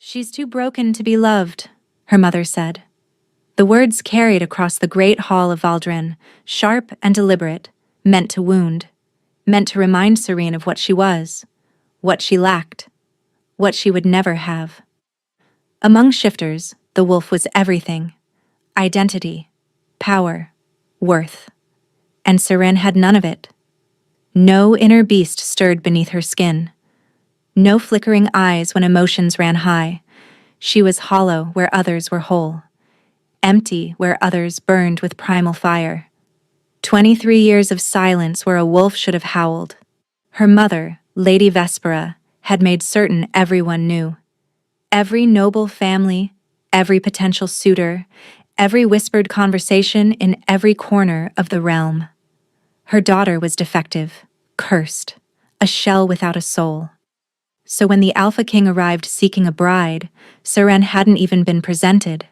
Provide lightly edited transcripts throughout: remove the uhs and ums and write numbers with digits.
She's too broken to be loved, her mother said. The words carried across the great hall of Valdren, sharp and deliberate, meant to wound, meant to remind Serene of what she was, what she lacked, what she would never have. Among shifters, the wolf was everything: identity, power, worth. And Serene had none of it. No inner beast stirred beneath her skin. No flickering eyes when emotions ran high. She was hollow where others were whole, empty where others burned with primal fire. 23 years of silence where a wolf should have howled. Her mother, Lady Vespera, had made certain everyone knew. Every noble family, every potential suitor, every whispered conversation in every corner of the realm. Her daughter was defective, cursed, a shell without a soul. So when the Alpha King arrived seeking a bride, Serene hadn't even been presented.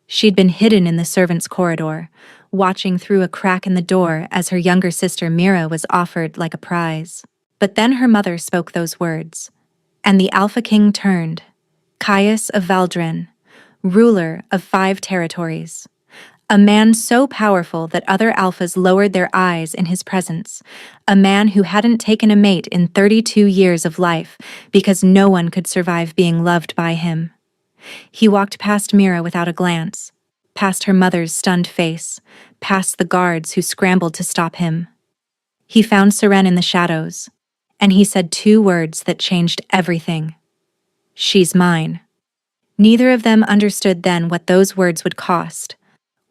She'd been hidden in the servants' corridor, watching through a crack in the door as her younger sister Mira was offered like a prize. But then her mother spoke those words, and the Alpha King turned, Caius of Valdren, ruler of 5 territories. A man so powerful that other alphas lowered their eyes in his presence. A man who hadn't taken a mate in 32 years of life because no one could survive being loved by him. He walked past Mira without a glance, past her mother's stunned face, past the guards who scrambled to stop him. He found Serene in the shadows, and he said 2 words that changed everything. She's mine. Neither of them understood then what those words would cost.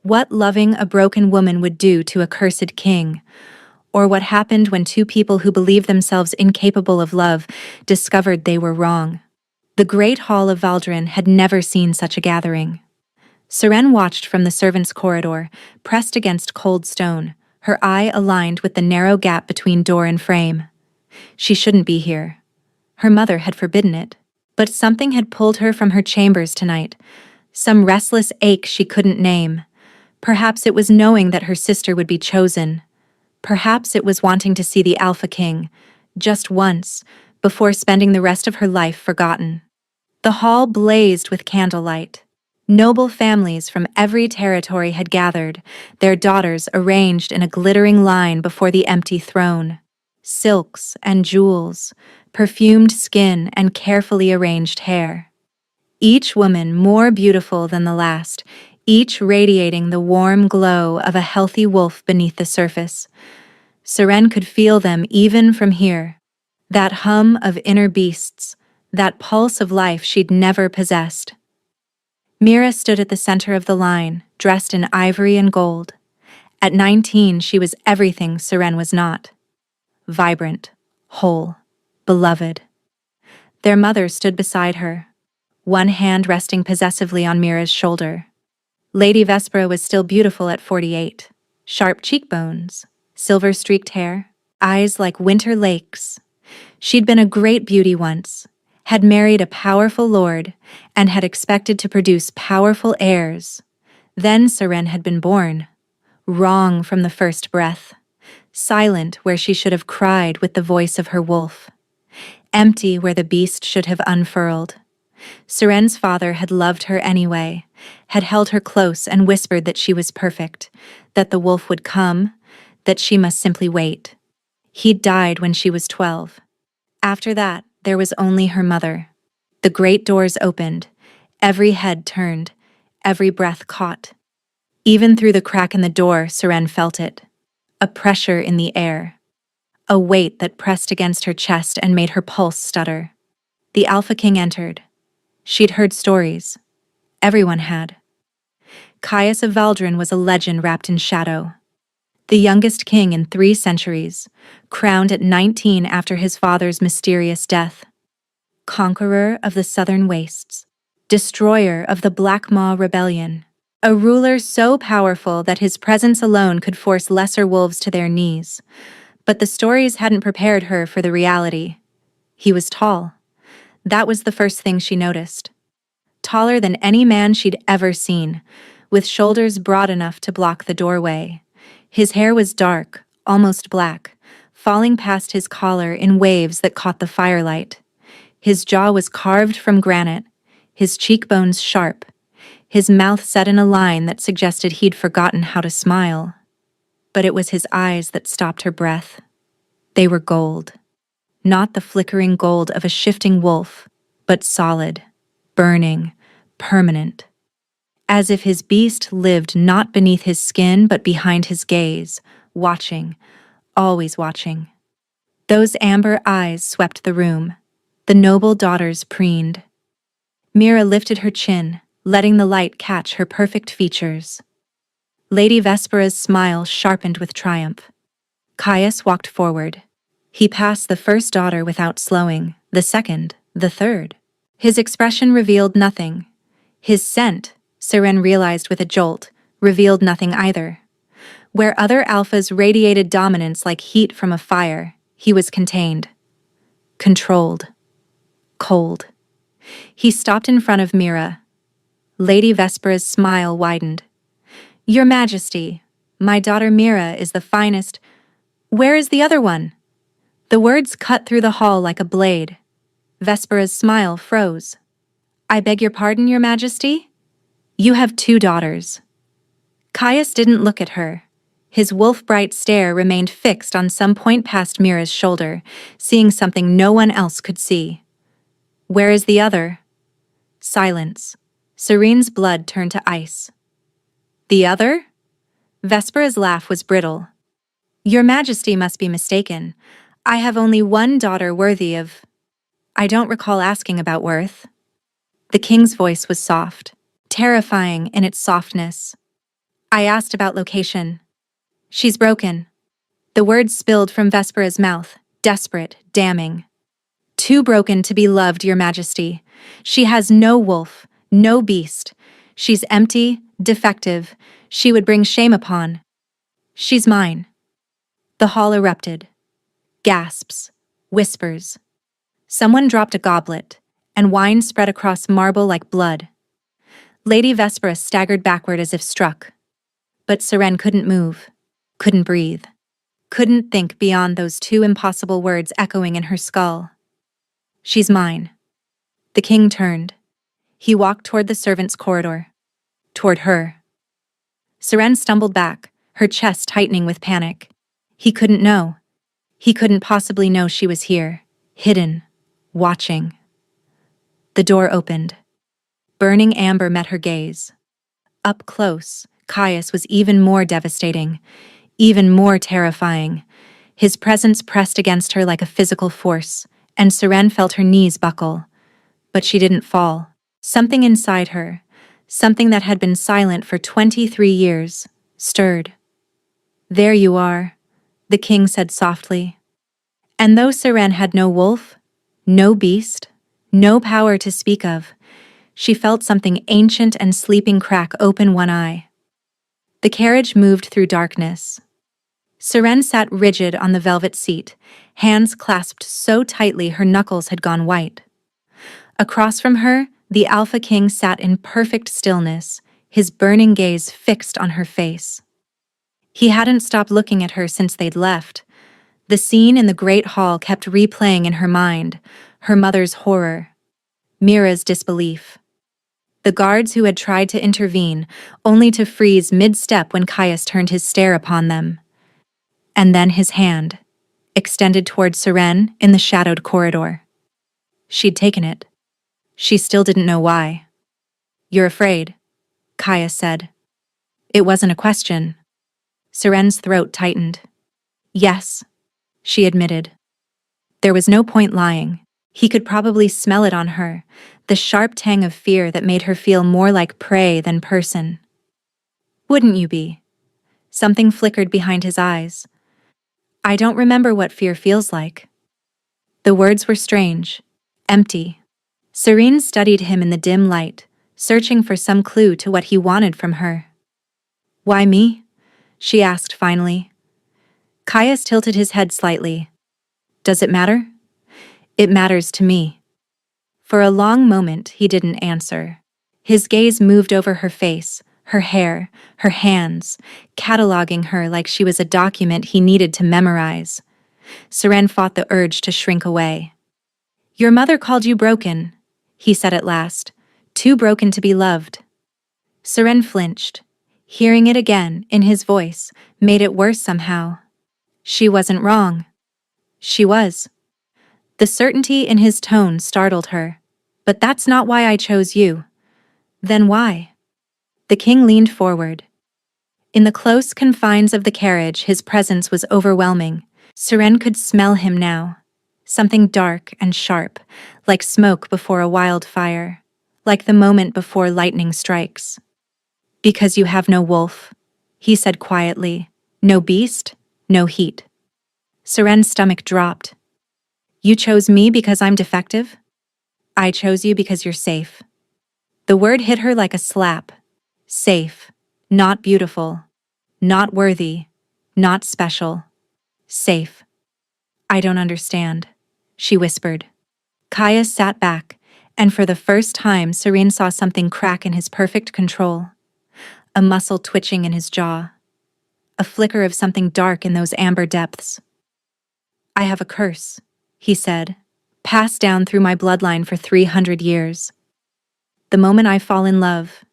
What loving a broken woman would do to a cursed king, or what happened when 2 people who believed themselves incapable of love discovered they were wrong. The great hall of Valdren had never seen such a gathering. Serene watched from the servants' corridor, pressed against cold stone, her eye aligned with the narrow gap between door and frame. She shouldn't be here. Her mother had forbidden it. But something had pulled her from her chambers tonight, some restless ache she couldn't name. Perhaps it was knowing that her sister would be chosen. Perhaps it was wanting to see the Alpha King, just once, before spending the rest of her life forgotten. The hall blazed with candlelight. Noble families from every territory had gathered, their daughters arranged in a glittering line before the empty throne. Silks and jewels, perfumed skin and carefully arranged hair. Each woman more beautiful than the last, each radiating the warm glow of a healthy wolf beneath the surface. Serene could feel them even from here. That hum of inner beasts, that pulse of life she'd never possessed. Mira stood at the center of the line, dressed in ivory and gold. At 19, she was everything Serene was not. Vibrant, whole, beloved. Their mother stood beside her, one hand resting possessively on Mira's shoulder. Lady Vespera was still beautiful at 48. Sharp cheekbones, silver-streaked hair, eyes like winter lakes. She'd been a great beauty once, had married a powerful lord, and had expected to produce powerful heirs. Then Serene had been born, wrong from the first breath, silent where she should have cried with the voice of her wolf, empty where the beast should have unfurled. Serene's father had loved her anyway, had held her close and whispered that she was perfect, that the wolf would come, that she must simply wait. He'd died when she was 12. After that, there was only her mother. The great doors opened, every head turned, every breath caught. Even through the crack in the door, Serene felt it. A pressure in the air. A weight that pressed against her chest and made her pulse stutter. The Alpha King entered. She'd heard stories. Everyone had. Caius of Valdren was a legend wrapped in shadow. The youngest king in 3 centuries, crowned at 19 after his father's mysterious death. Conqueror of the southern wastes. Destroyer of the Black Maw Rebellion. A ruler so powerful that his presence alone could force lesser wolves to their knees. But the stories hadn't prepared her for the reality. He was tall. That was the first thing she noticed. Taller than any man she'd ever seen, with shoulders broad enough to block the doorway. His hair was dark, almost black, falling past his collar in waves that caught the firelight. His jaw was carved from granite, his cheekbones sharp, his mouth set in a line that suggested he'd forgotten how to smile. But it was his eyes that stopped her breath. They were gold. Not the flickering gold of a shifting wolf, but solid, burning, permanent. As if his beast lived not beneath his skin but behind his gaze, watching, always watching. Those amber eyes swept the room. The noble daughters preened. Mira lifted her chin, letting the light catch her perfect features. Lady Vespera's smile sharpened with triumph. Caius walked forward. He passed the first daughter without slowing, the second, the third. His expression revealed nothing. His scent, Seren realized with a jolt, revealed nothing either. Where other alphas radiated dominance like heat from a fire, he was contained. Controlled. Cold. He stopped in front of Mira. Lady Vespera's smile widened. "Your Majesty, my daughter Mira is the finest—" "Where is the other one?" The words cut through the hall like a blade. Vespera's smile froze. "I beg your pardon, Your Majesty? You have 2 daughters." Caius didn't look at her. His wolf-bright stare remained fixed on some point past Mira's shoulder, seeing something no one else could see. "Where is the other?" Silence. Serene's blood turned to ice. "The other?" Vespera's laugh was brittle. "Your Majesty must be mistaken. I have only one daughter worthy of—" "I don't recall asking about worth." The king's voice was soft, terrifying in its softness. "I asked about location." "She's broken." The words spilled from Vespera's mouth, desperate, damning. "Too broken to be loved, Your Majesty. She has no wolf, no beast. She's empty, defective. She would bring shame upon. She's mine." The hall erupted. Gasps, whispers. Someone dropped a goblet, and wine spread across marble like blood. Lady Vespera staggered backward as if struck. But Seren couldn't move, couldn't breathe, couldn't think beyond those 2 impossible words echoing in her skull. "She's mine." The king turned. He walked toward the servants' corridor. Toward her. Seren stumbled back, her chest tightening with panic. He couldn't know. He couldn't possibly know she was here, hidden, watching. The door opened. Burning amber met her gaze. Up close, Caius was even more devastating, even more terrifying. His presence pressed against her like a physical force, and Seren felt her knees buckle. But she didn't fall. Something inside her, something that had been silent for 23 years, stirred. "There you are," the king said softly. And though Seren had no wolf, no beast, no power to speak of, she felt something ancient and sleeping crack open one eye. The carriage moved through darkness. Seren sat rigid on the velvet seat, hands clasped so tightly her knuckles had gone white. Across from her, the Alpha King sat in perfect stillness, his burning gaze fixed on her face. He hadn't stopped looking at her since they'd left. The scene in the great hall kept replaying in her mind, her mother's horror, Mira's disbelief. The guards who had tried to intervene, only to freeze mid-step when Caius turned his stare upon them. And then his hand, extended toward Seren in the shadowed corridor. She'd taken it. She still didn't know why. "You're afraid," Caius said. It wasn't a question. Seren's throat tightened. "Yes," she admitted. There was no point lying. He could probably smell it on her, the sharp tang of fear that made her feel more like prey than person. "Wouldn't you be?" Something flickered behind his eyes. "I don't remember what fear feels like." The words were strange, empty. Serene studied him in the dim light, searching for some clue to what he wanted from her. "Why me?" she asked finally. Caius tilted his head slightly. "Does it matter?" "It matters to me." For a long moment he didn't answer. His gaze moved over her face, her hair, her hands, cataloging her like she was a document he needed to memorize. Seren fought the urge to shrink away. "Your mother called you broken," he said at last, Too broken to be loved. Seren flinched. Hearing it again, in his voice, made it worse somehow. She wasn't wrong. She was. The certainty in his tone startled her. But that's not why I chose you. Then why? The king leaned forward. In the close confines of the carriage, his presence was overwhelming. Seren could smell him now. Something dark and sharp, like smoke before a wildfire, like the moment before lightning strikes. Because you have no wolf, he said quietly. No beast, no heat. Seren's stomach dropped. You chose me because I'm defective? I chose you because you're safe. The word hit her like a slap. Safe, not beautiful, not worthy, not special. Safe. I don't understand, she whispered. Caius sat back, and for the first time Seren saw something crack in his perfect control. A muscle twitching in his jaw. A flicker of something dark in those amber depths. I have a curse, he said, passed down through my bloodline for 300 years. The moment I fall in love,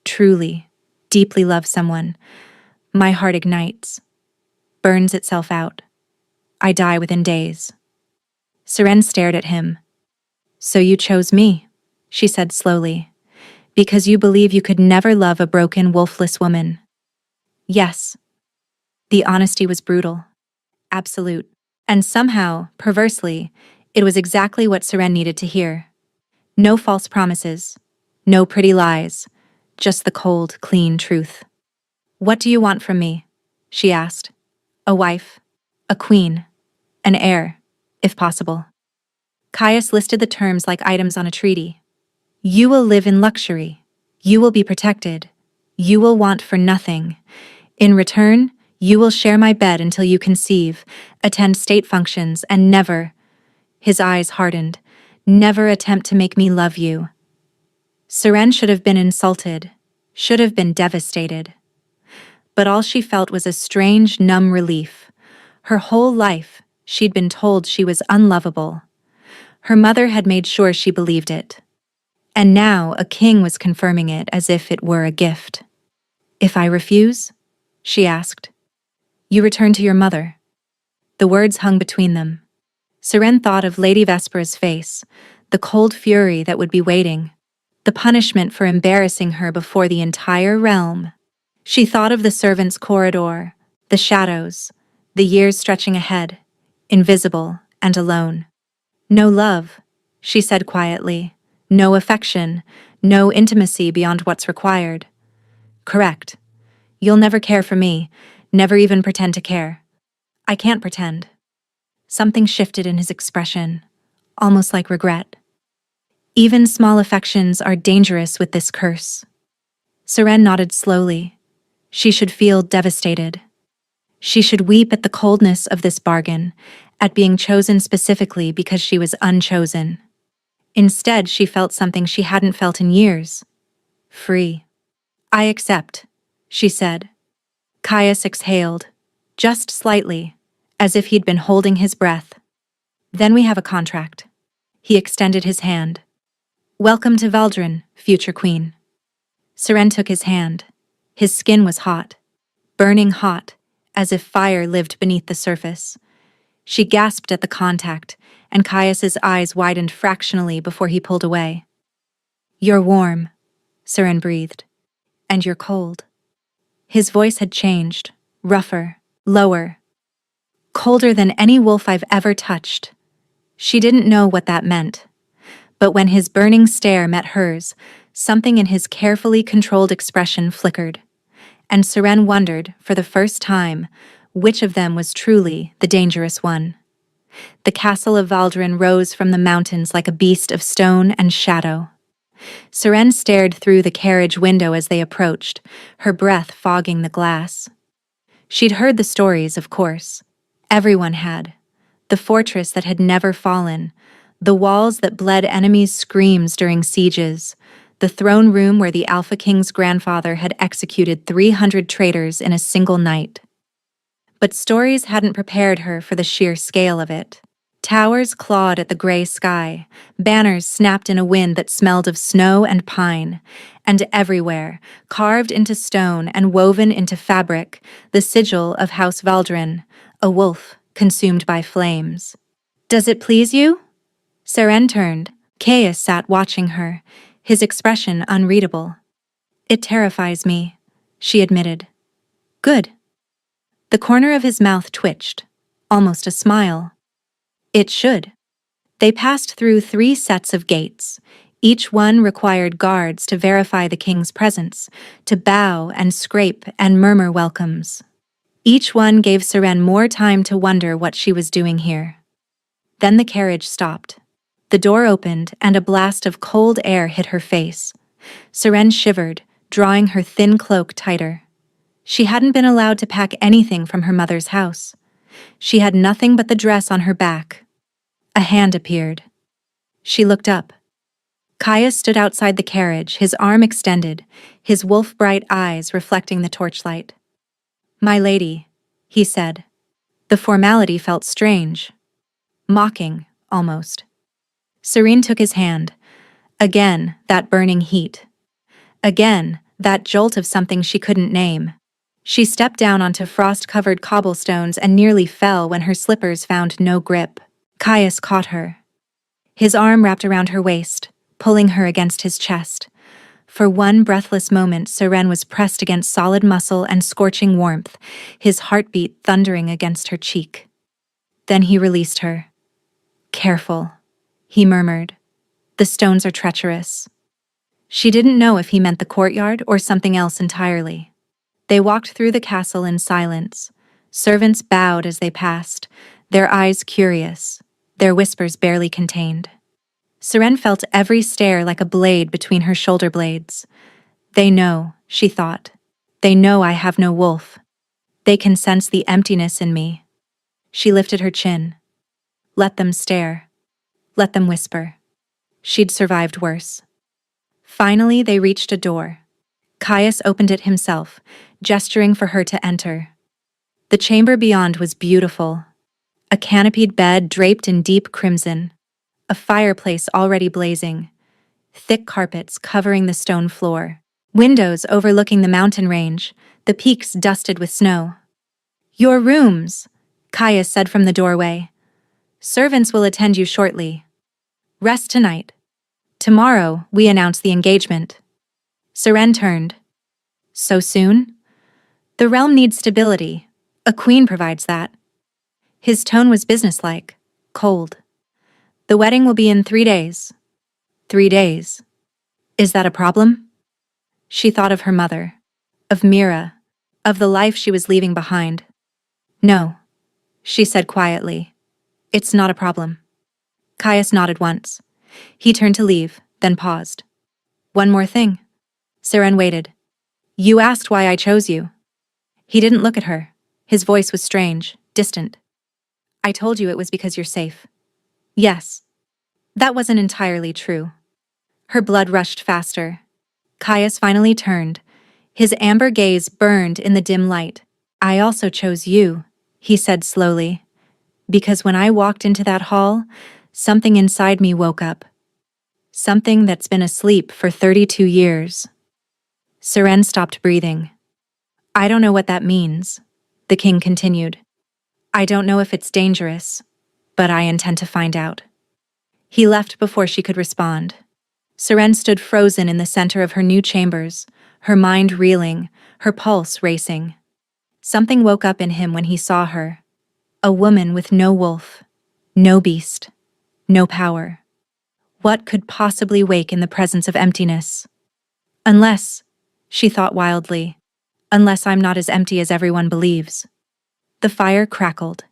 truly, deeply love someone, my heart ignites, burns itself out. I die within days. Seren stared at him. So you chose me, she said slowly, because you believe you could never love a broken, wolfless woman. Yes. The honesty was brutal, absolute, and somehow, perversely, it was exactly what Seren needed to hear. No false promises, no pretty lies, just the cold, clean truth. What do you want from me? She asked. A wife, a queen, an heir, if possible. Caius listed the terms like items on a treaty. You will live in luxury. You will be protected. You will want for nothing. In return, you will share my bed until you conceive, attend state functions, and never, his eyes hardened, never attempt to make me love you. Seren should have been insulted, should have been devastated. But all she felt was a strange, numb relief. Her whole life, she'd been told she was unlovable. Her mother had made sure she believed it. And now a king was confirming it as if it were a gift. If I refuse? She asked. You return to your mother. The words hung between them. Seren thought of Lady Vespera's face, the cold fury that would be waiting, the punishment for embarrassing her before the entire realm. She thought of the servants' corridor, the shadows, the years stretching ahead, invisible and alone. No love, she said quietly. No affection, no intimacy beyond what's required. Correct. You'll never care for me, never even pretend to care. I can't pretend. Something shifted in his expression, almost like regret. Even small affections are dangerous with this curse. Seren nodded slowly. She should feel devastated. She should weep at the coldness of this bargain, at being chosen specifically because she was unchosen. Instead, she felt something she hadn't felt in years. Free. I accept, she said. Caius exhaled, just slightly, as if he'd been holding his breath. Then we have a contract. He extended his hand. Welcome to Valdrin, future queen. Seren took his hand. His skin was hot, burning hot, as if fire lived beneath the surface. She gasped at the contact, and Caius's eyes widened fractionally before he pulled away. You're warm, Seren breathed. And you're cold. His voice had changed, rougher, lower. Colder than any wolf I've ever touched. She didn't know what that meant. But when his burning stare met hers, something in his carefully controlled expression flickered. And Seren wondered, for the first time, which of them was truly the dangerous one. The castle of Valdrin rose from the mountains like a beast of stone and shadow. Seren stared through the carriage window as they approached, her breath fogging the glass. She'd heard the stories, of course. Everyone had. The fortress that had never fallen, the walls that bled enemies' screams during sieges, the throne room where the Alpha King's grandfather had executed 300 traitors in a single night. But stories hadn't prepared her for the sheer scale of it. Towers clawed at the gray sky, banners snapped in a wind that smelled of snow and pine, and everywhere, carved into stone and woven into fabric, the sigil of House Valdrin, a wolf consumed by flames. "Does it please you?" Seren turned. Caius sat watching her, his expression unreadable. "It terrifies me," she admitted. "Good." The corner of his mouth twitched, almost a smile. "It should." They passed through 3 sets of gates. Each one required guards to verify the king's presence, to bow and scrape and murmur welcomes. Each one gave Seren more time to wonder what she was doing here. Then the carriage stopped. The door opened and a blast of cold air hit her face. Seren shivered, drawing her thin cloak tighter. She hadn't been allowed to pack anything from her mother's house. She had nothing but the dress on her back. A hand appeared. She looked up. Caius stood outside the carriage, his arm extended, his wolf-bright eyes reflecting the torchlight. "My lady," he said. The formality felt strange. Mocking, almost. Serene took his hand. Again, that burning heat. Again, that jolt of something she couldn't name. She stepped down onto frost-covered cobblestones and nearly fell when her slippers found no grip. Caius caught her. His arm wrapped around her waist, pulling her against his chest. For one breathless moment, Seren was pressed against solid muscle and scorching warmth, his heartbeat thundering against her cheek. Then he released her. "Careful," he murmured. "The stones are treacherous." She didn't know if he meant the courtyard or something else entirely. They walked through the castle in silence. Servants bowed as they passed, their eyes curious, their whispers barely contained. Seren felt every stare like a blade between her shoulder blades. "They know," she thought. "They know I have no wolf. They can sense the emptiness in me." She lifted her chin. Let them stare. Let them whisper. She'd survived worse. Finally, they reached a door. Caius opened it himself, gesturing for her to enter. The chamber beyond was beautiful. A canopied bed draped in deep crimson, a fireplace already blazing, thick carpets covering the stone floor, windows overlooking the mountain range, the peaks dusted with snow. "Your rooms," Caius said from the doorway. "Servants will attend you shortly. Rest tonight. Tomorrow, we announce the engagement." Seren turned. "So soon?" "The realm needs stability. A queen provides that." His tone was businesslike, cold. "The wedding will be in 3 days." 3 days. Is that a problem? She thought of her mother, of Mira, of the life she was leaving behind. "No," she said quietly. "It's not a problem." Caius nodded once. He turned to leave, then paused. "One more thing." Seren waited. "You asked why I chose you." He didn't look at her. His voice was strange, distant. "I told you it was because you're safe." "Yes." That wasn't entirely true. Her blood rushed faster. Caius finally turned. His amber gaze burned in the dim light. "I also chose you," he said slowly, "because when I walked into that hall, something inside me woke up. Something that's been asleep for 32 years. Seren stopped breathing. "I don't know what that means," the king continued. "I don't know if it's dangerous, but I intend to find out." He left before she could respond. Seren stood frozen in the center of her new chambers, her mind reeling, her pulse racing. Something woke up in him when he saw her. A woman with no wolf, no beast, no power. What could possibly wake in the presence of emptiness? Unless, she thought wildly, unless I'm not as empty as everyone believes. The fire crackled.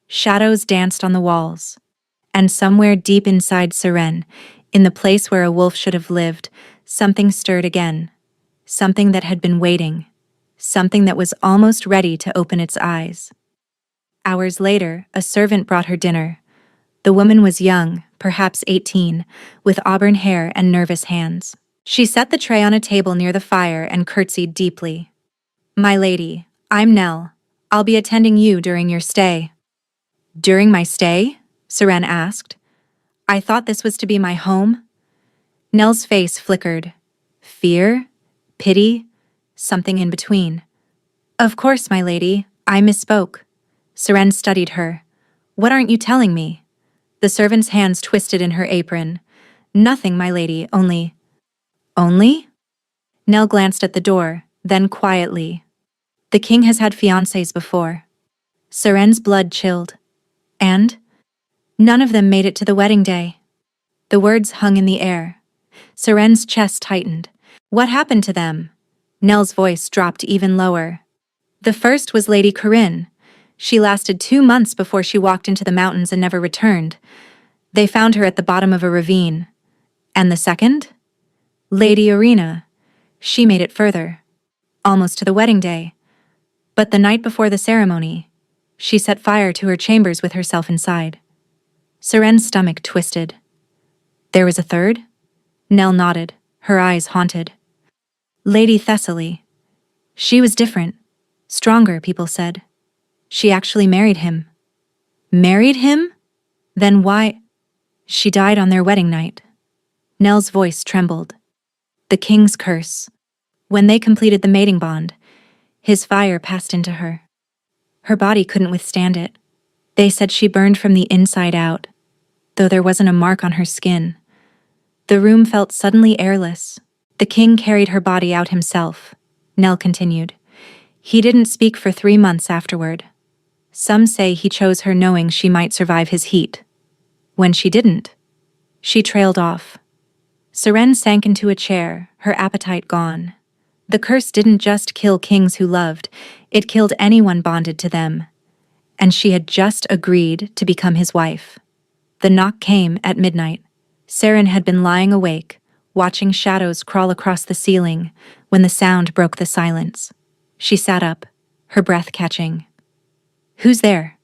Shadows danced on the walls. And somewhere deep inside Seren, in the place where a wolf should have lived, something stirred again. Something that had been waiting. Something that was almost ready to open its eyes. Hours later, a servant brought her dinner. The woman was young, perhaps 18, with auburn hair and nervous hands. She set the tray on a table near the fire and curtsied deeply. "My lady, I'm Nell. I'll be attending you during your stay." "During my stay?" Seren asked. I thought this was to be my home. Nell's face flickered. Fear? Pity? Something in between. Of course, my lady, I misspoke. Seren studied her. What aren't you telling me? The servant's hands twisted in her apron. Nothing, my lady, only. Only? Nell glanced at the door, then quietly. The king has had fiancés before. Seren's blood chilled. And? None of them made it to the wedding day. The words hung in the air. Seren's chest tightened. What happened to them? Nell's voice dropped even lower. The first was Lady Corinne. She lasted 2 months before she walked into the mountains and never returned. They found her at the bottom of a ravine. And the second? Lady Irina. She made it further. Almost to the wedding day. But the night before the ceremony, she set fire to her chambers with herself inside. Seren's stomach twisted. There was a third? Nell nodded, her eyes haunted. Lady Thessaly. She was different. Stronger, people said. She actually married him. Married him? Then why? She died on their wedding night. Nell's voice trembled. The king's curse. When they completed the mating bond, his fire passed into her. Her body couldn't withstand it. They said she burned from the inside out, though there wasn't a mark on her skin. The room felt suddenly airless. The king carried her body out himself, Nell continued. He didn't speak for 3 months afterward. Some say he chose her knowing she might survive his heat. When she didn't, she trailed off. Seren sank into a chair, her appetite gone. The curse didn't just kill kings who loved, it killed anyone bonded to them. And she had just agreed to become his wife. The knock came at midnight. Seren had been lying awake, watching shadows crawl across the ceiling, when the sound broke the silence. She sat up, her breath catching. Who's there?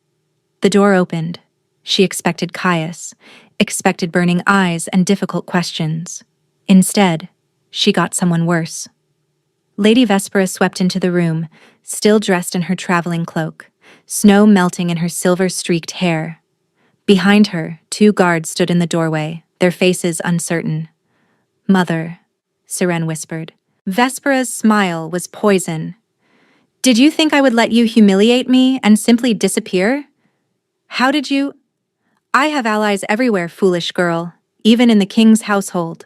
The door opened. She expected Caius, expected burning eyes and difficult questions. Instead, she got someone worse. Lady Vespera swept into the room, still dressed in her traveling cloak, snow melting in her silver-streaked hair. Behind her, 2 guards stood in the doorway, their faces uncertain. Mother, Seren whispered. Vespera's smile was poison. Did you think I would let you humiliate me and simply disappear? How did you? I have allies everywhere, foolish girl, even in the king's household.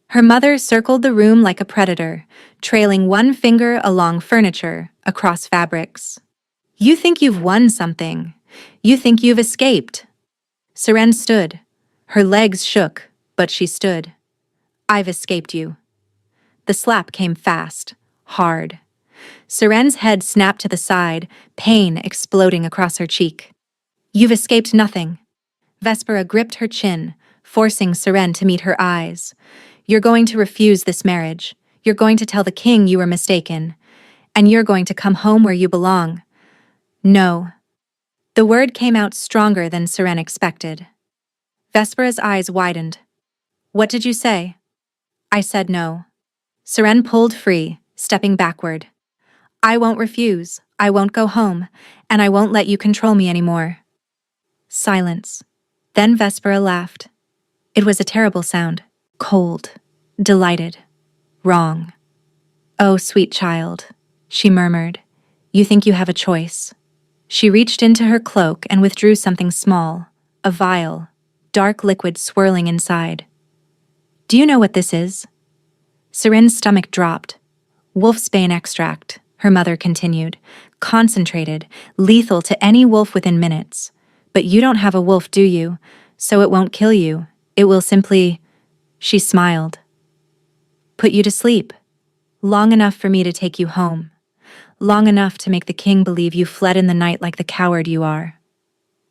Her mother circled the room like a predator, trailing one finger along furniture, across fabrics. You think you've won something. You think you've escaped. Seren stood. Her legs shook, but she stood. I've escaped you. The slap came fast, hard. Seren's head snapped to the side, pain exploding across her cheek. You've escaped nothing. Vespera gripped her chin, forcing Seren to meet her eyes. You're going to refuse this marriage. You're going to tell the king you were mistaken. And you're going to come home where you belong. No. The word came out stronger than Seren expected. Vespera's eyes widened. What did you say? I said no. Seren pulled free, stepping backward. I won't refuse, I won't go home, and I won't let you control me anymore. Silence. Then Vespera laughed. It was a terrible sound. Cold. Delighted. Wrong. Oh, sweet child, she murmured. You think you have a choice. She reached into her cloak and withdrew something small, a vial, dark liquid swirling inside. Do you know what this is? Seren's stomach dropped. Wolfsbane extract, her mother continued. Concentrated, lethal to any wolf within minutes. But you don't have a wolf, do you? So it won't kill you. It will simply... She smiled. Put you to sleep. Long enough for me to take you home. Long enough to make the king believe you fled in the night like the coward you are.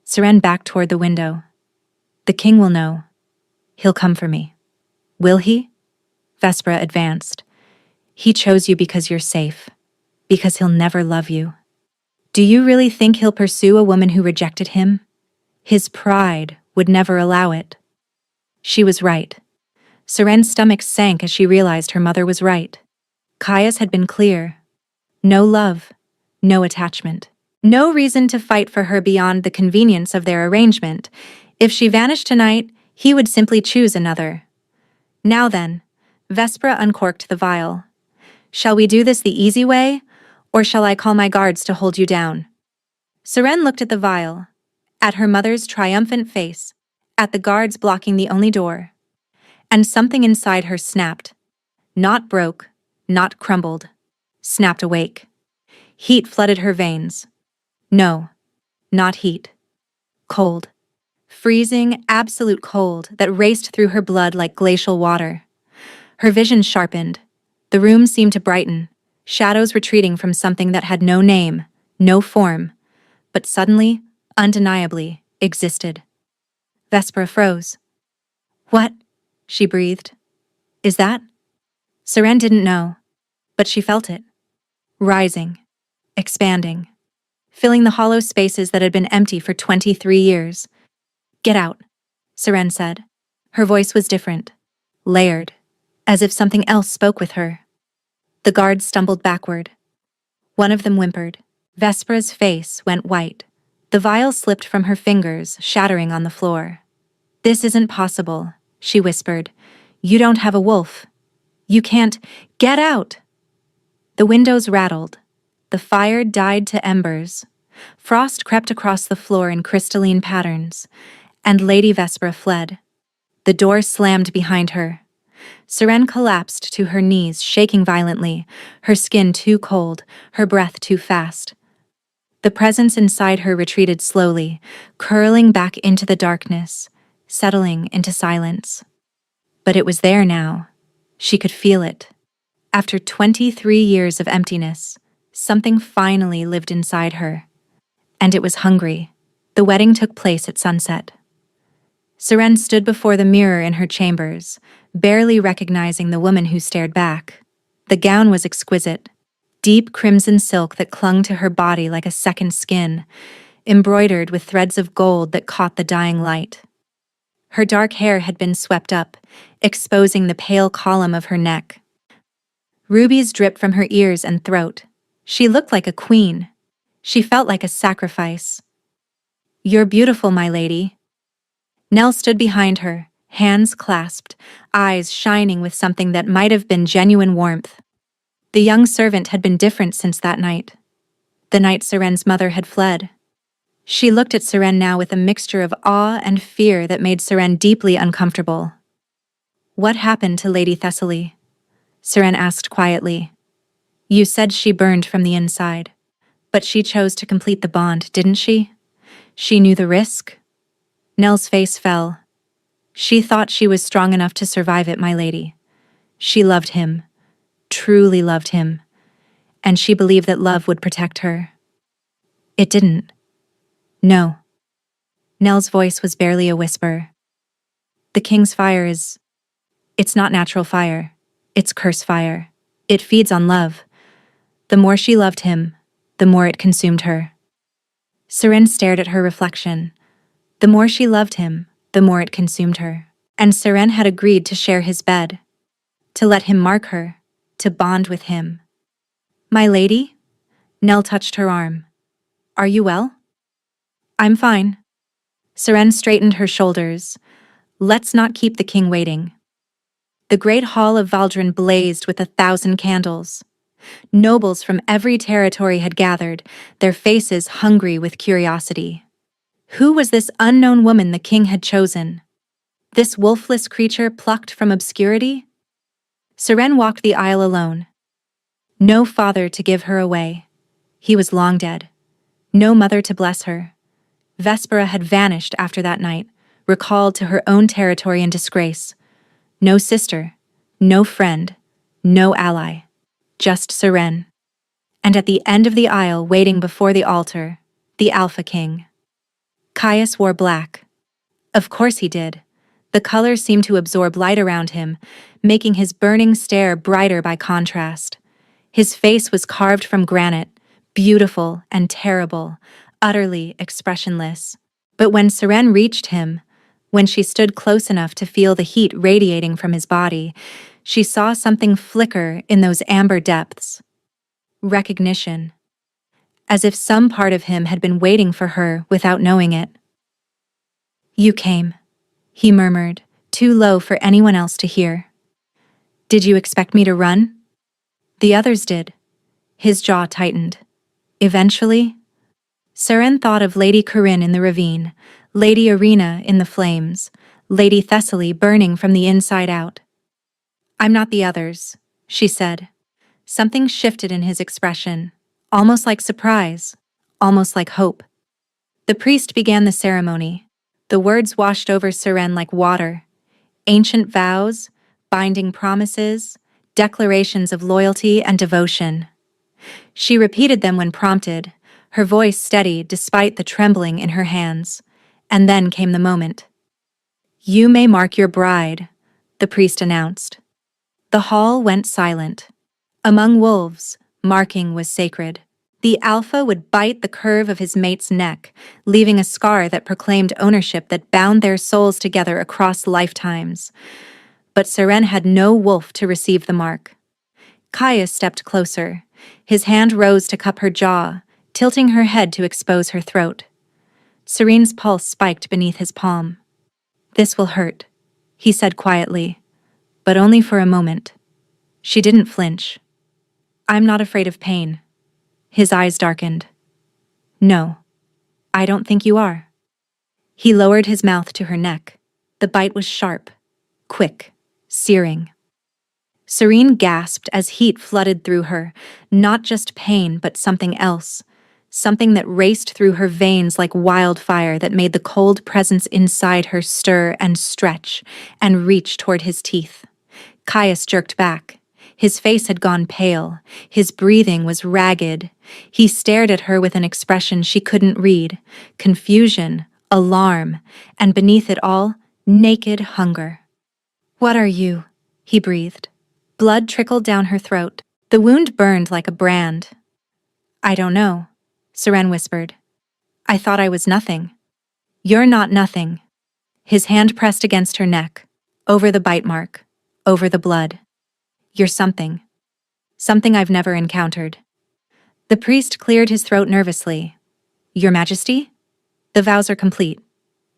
Seren backed toward the window. The king will know. He'll come for me. Will he? Vespera advanced. He chose you because you're safe. Because he'll never love you. Do you really think he'll pursue a woman who rejected him? His pride would never allow it. She was right. Seren's stomach sank as she realized her mother was right. Caius had been clear. No love, no attachment. No reason to fight for her beyond the convenience of their arrangement. If she vanished tonight, he would simply choose another. Now then, Vespera uncorked the vial. Shall we do this the easy way, or shall I call my guards to hold you down? Seren looked at the vial, at her mother's triumphant face, at the guards blocking the only door. And something inside her snapped. Not broke, not crumbled. Snapped awake. Heat flooded her veins. No, not heat. Cold. Freezing, absolute cold that raced through her blood like glacial water. Her vision sharpened. The room seemed to brighten, shadows retreating from something that had no name, no form, but suddenly, undeniably, existed. Vespera froze. What? She breathed. Is that? Seren didn't know, but she felt it. Rising, expanding, filling the hollow spaces that had been empty for 23 years. Get out, Seren said. Her voice was different, layered, as if something else spoke with her. The guards stumbled backward. One of them whimpered. Vespera's face went white. The vial slipped from her fingers, shattering on the floor. This isn't possible, she whispered. You don't have a wolf. You can't. Get out! The windows rattled. The fire died to embers. Frost crept across the floor in crystalline patterns, and Lady Vespera fled. The door slammed behind her. Seren collapsed to her knees, shaking violently, her skin too cold, her breath too fast. The presence inside her retreated slowly, curling back into the darkness, settling into silence. But it was there now. She could feel it. After 23 years of emptiness, something finally lived inside her. And it was hungry. The wedding took place at sunset. Seren stood before the mirror in her chambers, barely recognizing the woman who stared back. The gown was exquisite, deep crimson silk that clung to her body like a second skin, embroidered with threads of gold that caught the dying light. Her dark hair had been swept up, exposing the pale column of her neck. Rubies dripped from her ears and throat. She looked like a queen. She felt like a sacrifice. You're beautiful, my lady. Nell stood behind her, hands clasped, eyes shining with something that might have been genuine warmth. The young servant had been different since that night. The night Seren's mother had fled. She looked at Seren now with a mixture of awe and fear that made Seren deeply uncomfortable. What happened to Lady Thessaly? Seren asked quietly. You said she burned from the inside, but she chose to complete the bond, didn't she? She knew the risk? Nell's face fell. She thought she was strong enough to survive it, my lady. She loved him, truly loved him, and she believed that love would protect her. It didn't. No. Nell's voice was barely a whisper. The king's fire it's not natural fire. It's curse fire. It feeds on love. The more she loved him, the more it consumed her. Seren stared at her reflection. The more she loved him, the more it consumed her. And Seren had agreed to share his bed, to let him mark her, to bond with him. My lady? Nell touched her arm. Are you well? I'm fine. Seren straightened her shoulders. Let's not keep the king waiting. The great hall of Valdrin blazed with 1,000 candles. Nobles from every territory had gathered, their faces hungry with curiosity. Who was this unknown woman the king had chosen? This wolfless creature plucked from obscurity? Seren walked the aisle alone. No father to give her away. He was long dead. No mother to bless her. Vespera had vanished after that night, recalled to her own territory in disgrace. No sister, no friend, no ally. Just Seren. And at the end of the aisle, waiting before the altar, the Alpha King. Caius wore black. Of course he did. The color seemed to absorb light around him, making his burning stare brighter by contrast. His face was carved from granite, beautiful and terrible, utterly expressionless. But when Seren reached him, when she stood close enough to feel the heat radiating from his body, she saw something flicker in those amber depths. Recognition. as if some part of him had been waiting for her without knowing it. "You came," he murmured, too low for anyone else to hear. "Did you expect me to run?" The others did. His jaw tightened. Eventually, Seren thought of Lady Corinne in the ravine, Lady Irina in the flames, Lady Thessaly burning from the inside out. "I'm not the others," she said. Something shifted in his expression, almost like surprise, almost like hope. The priest began the ceremony. The words washed over Seren like water. Ancient vows, binding promises, declarations of loyalty and devotion. She repeated them when prompted, her voice steady despite the trembling in her hands. And then came the moment. "You may mark your bride," the priest announced. The hall went silent. Among wolves, marking was sacred. The alpha would bite the curve of his mate's neck, leaving a scar that proclaimed ownership that bound their souls together across lifetimes. But Seren had no wolf to receive the mark. Caius stepped closer. His hand rose to cup her jaw, tilting her head to expose her throat. Serene's pulse spiked beneath his palm. "This will hurt," he said quietly, but only for a moment. She didn't flinch. "I'm not afraid of pain." His eyes darkened. "No, I don't think you are." He lowered his mouth to her neck. The bite was sharp, quick, searing. Serene gasped as heat flooded through her, not just pain but something else, something that raced through her veins like wildfire that made the cold presence inside her stir and stretch and reach toward his teeth. Caius jerked back. His face had gone pale. His breathing was ragged. He stared at her with an expression she couldn't read, confusion, alarm, and beneath it all, naked hunger. "What are you?" he breathed. Blood trickled down her throat. The wound burned like a brand. "I don't know," Seren whispered. "I thought I was nothing." "You're not nothing." His hand pressed against her neck, over the bite mark, over the blood. "You're something. Something I've never encountered." The priest cleared his throat nervously. "Your Majesty? The vows are complete.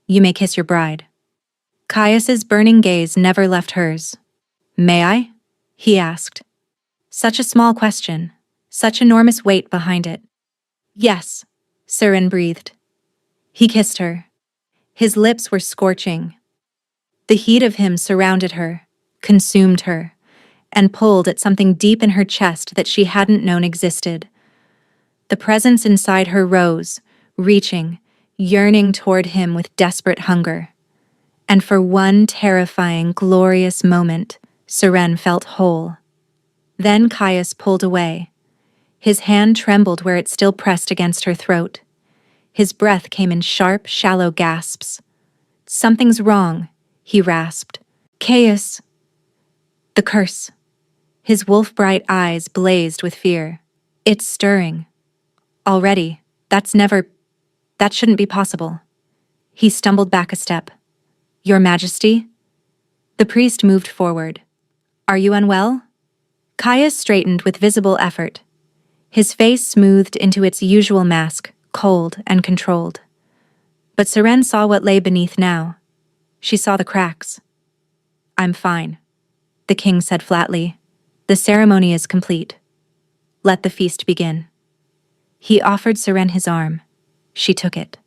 You may kiss your bride." Caius's burning gaze never left hers. "May I?" he asked. Such a small question, such enormous weight behind it. "Yes," Seren breathed. He kissed her. His lips were scorching. The heat of him surrounded her, consumed her, and pulled at something deep in her chest that she hadn't known existed. The presence inside her rose, reaching, yearning toward him with desperate hunger. And for one terrifying, glorious moment, Seren felt whole. Then Caius pulled away. His hand trembled where it still pressed against her throat. His breath came in sharp, shallow gasps. "Something's wrong," he rasped. "Caius." "The curse." His wolf-bright eyes blazed with fear. "It's stirring. Already. That shouldn't be possible." He stumbled back a step. "Your Majesty?" The priest moved forward. "Are you unwell?" Caius straightened with visible effort. His face smoothed into its usual mask, cold and controlled. But Seren saw what lay beneath now. She saw the cracks. "I'm fine," the king said flatly. "The ceremony is complete. Let the feast begin." He offered Seren his arm. She took it,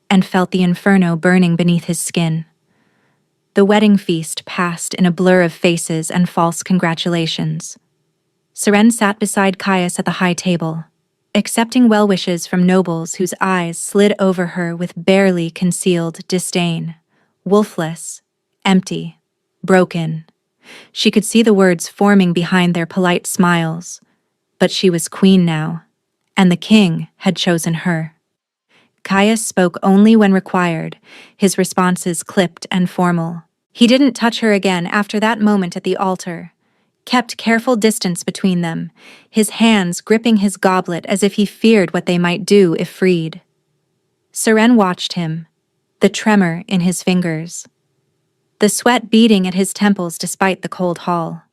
and felt the inferno burning beneath his skin. The wedding feast passed in a blur of faces and false congratulations. Seren sat beside Caius at the high table, accepting well wishes from nobles whose eyes slid over her with barely concealed disdain. Wolfless, empty, broken. She could see the words forming behind their polite smiles. But she was queen now, and the king had chosen her. Caius spoke only when required, his responses clipped and formal. He didn't touch her again after that moment at the altar, kept careful distance between them, his hands gripping his goblet as if he feared what they might do if freed. Seren watched him, the tremor in his fingers, the sweat beading at his temples despite the cold hall.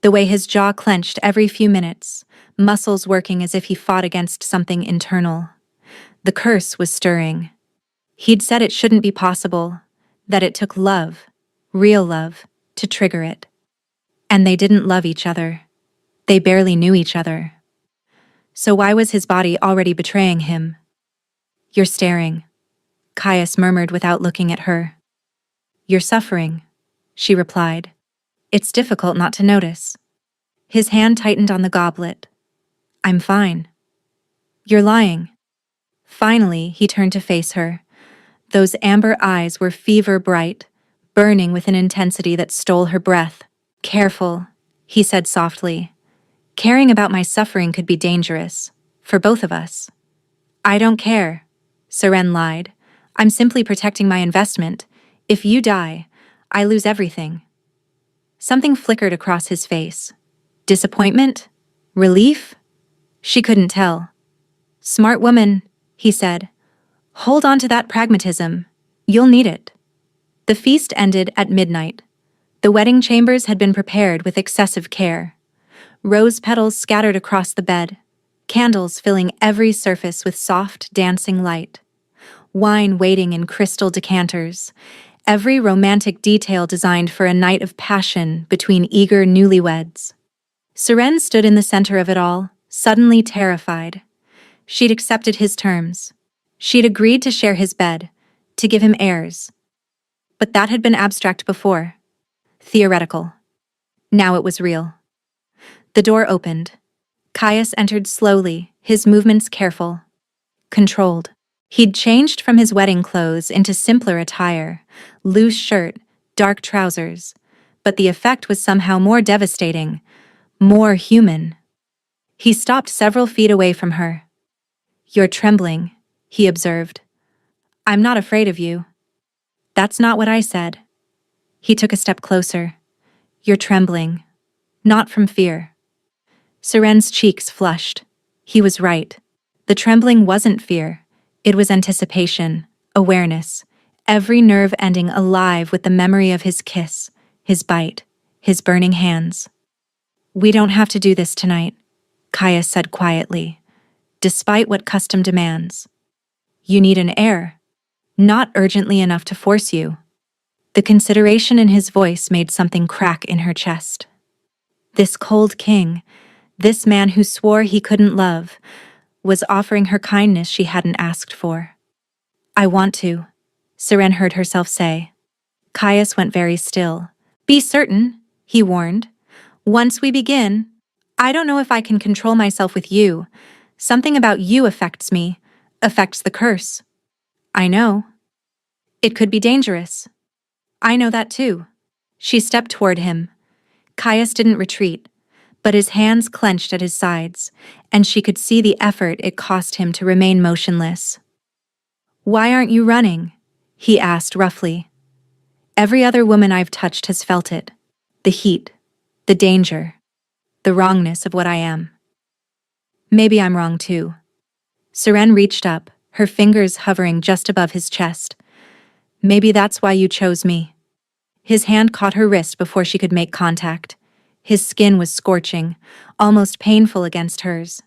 the way his jaw clenched every few minutes, muscles working as if he fought against something internal. The curse was stirring. He'd said it shouldn't be possible, that it took love, real love, to trigger it. And they didn't love each other. They barely knew each other. So why was his body already betraying him? "You're staring," Caius murmured without looking at her. "You're suffering," she replied. "It's difficult not to notice." His hand tightened on the goblet. "I'm fine." "You're lying." Finally, he turned to face her. Those amber eyes were fever bright, burning with an intensity that stole her breath. "Careful," he said softly. "Caring about my suffering could be dangerous, for both of us." "I don't care," Seren lied. "I'm simply protecting my investment. If you die, I lose everything." Something flickered across his face. Disappointment? Relief? She couldn't tell. "Smart woman," he said. "Hold on to that pragmatism. You'll need it." The feast ended at midnight. The wedding chambers had been prepared with excessive care. Rose petals scattered across the bed, candles filling every surface with soft, dancing light. Wine waiting in crystal decanters, every romantic detail designed for a night of passion between eager newlyweds. Seren stood in the center of it all, suddenly terrified. She'd accepted his terms. She'd agreed to share his bed, to give him heirs. But that had been abstract before. Theoretical. Now it was real. The door opened. Caius entered slowly, his movements careful. Controlled. He'd changed from his wedding clothes into simpler attire, loose shirt, dark trousers, but the effect was somehow more devastating, more human. He stopped several feet away from her. "You're trembling," he observed. "I'm not afraid of you." "That's not what I said." He took a step closer. "You're trembling. Not from fear." Seren's cheeks flushed. He was right. The trembling wasn't fear. It was anticipation, awareness, every nerve ending alive with the memory of his kiss, his bite, his burning hands. "We don't have to do this tonight," Caius said quietly, "despite what custom demands. You need an heir. Not urgently enough to force you." The consideration in his voice made something crack in her chest. This cold king, this man who swore he couldn't love, was offering her kindness she hadn't asked for. "I want to," Seren heard herself say. Caius went very still. "Be certain," he warned. "Once we begin, I don't know if I can control myself with you. Something about you affects me, affects the curse." "I know." "It could be dangerous." "I know that too." She stepped toward him. Caius didn't retreat, but his hands clenched at his sides, and she could see the effort it cost him to remain motionless. "Why aren't you running?" he asked roughly. "Every other woman I've touched has felt it. The heat, the danger, the wrongness of what I am." "Maybe I'm wrong too." Seren reached up, her fingers hovering just above his chest. "Maybe that's why you chose me." His hand caught her wrist before she could make contact. His skin was scorching, almost painful against hers.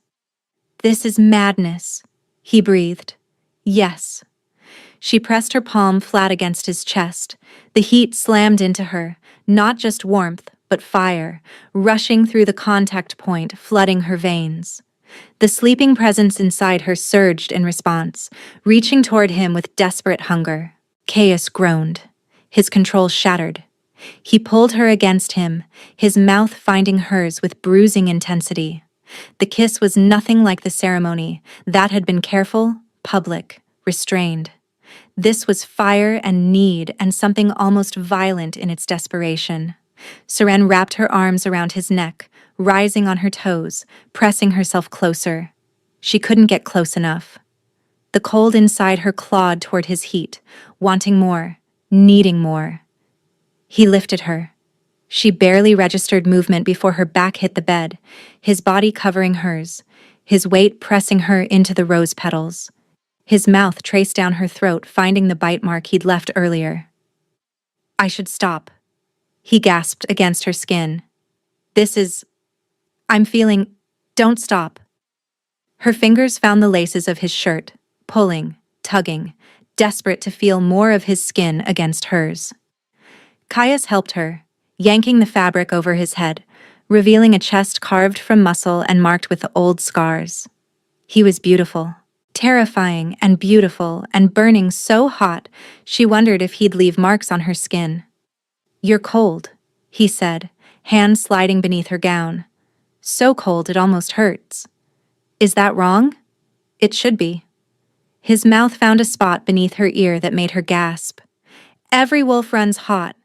"This is madness," he breathed. "Yes." She pressed her palm flat against his chest. The heat slammed into her, not just warmth, but fire, rushing through the contact point, flooding her veins. The sleeping presence inside her surged in response, reaching toward him with desperate hunger. Caius groaned. His control shattered. He pulled her against him, his mouth finding hers with bruising intensity. The kiss was nothing like the ceremony. That had been careful, public, restrained. This was fire and need and something almost violent in its desperation. Seren wrapped her arms around his neck, rising on her toes, pressing herself closer. She couldn't get close enough. The cold inside her clawed toward his heat, wanting more, needing more. He lifted her. She barely registered movement before her back hit the bed, his body covering hers, his weight pressing her into the rose petals. His mouth traced down her throat, finding the bite mark he'd left earlier. "I should stop," he gasped against her skin. This is... I'm feeling... Don't stop. Her fingers found the laces of his shirt, pulling, tugging, desperate to feel more of his skin against hers. Caius helped her, yanking the fabric over his head, revealing a chest carved from muscle and marked with old scars. He was beautiful, terrifying and beautiful and burning so hot she wondered if he'd leave marks on her skin. "You're cold," he said, hand sliding beneath her gown. "So cold it almost hurts." "Is that wrong?" "It should be." His mouth found a spot beneath her ear that made her gasp. "Every wolf runs hot.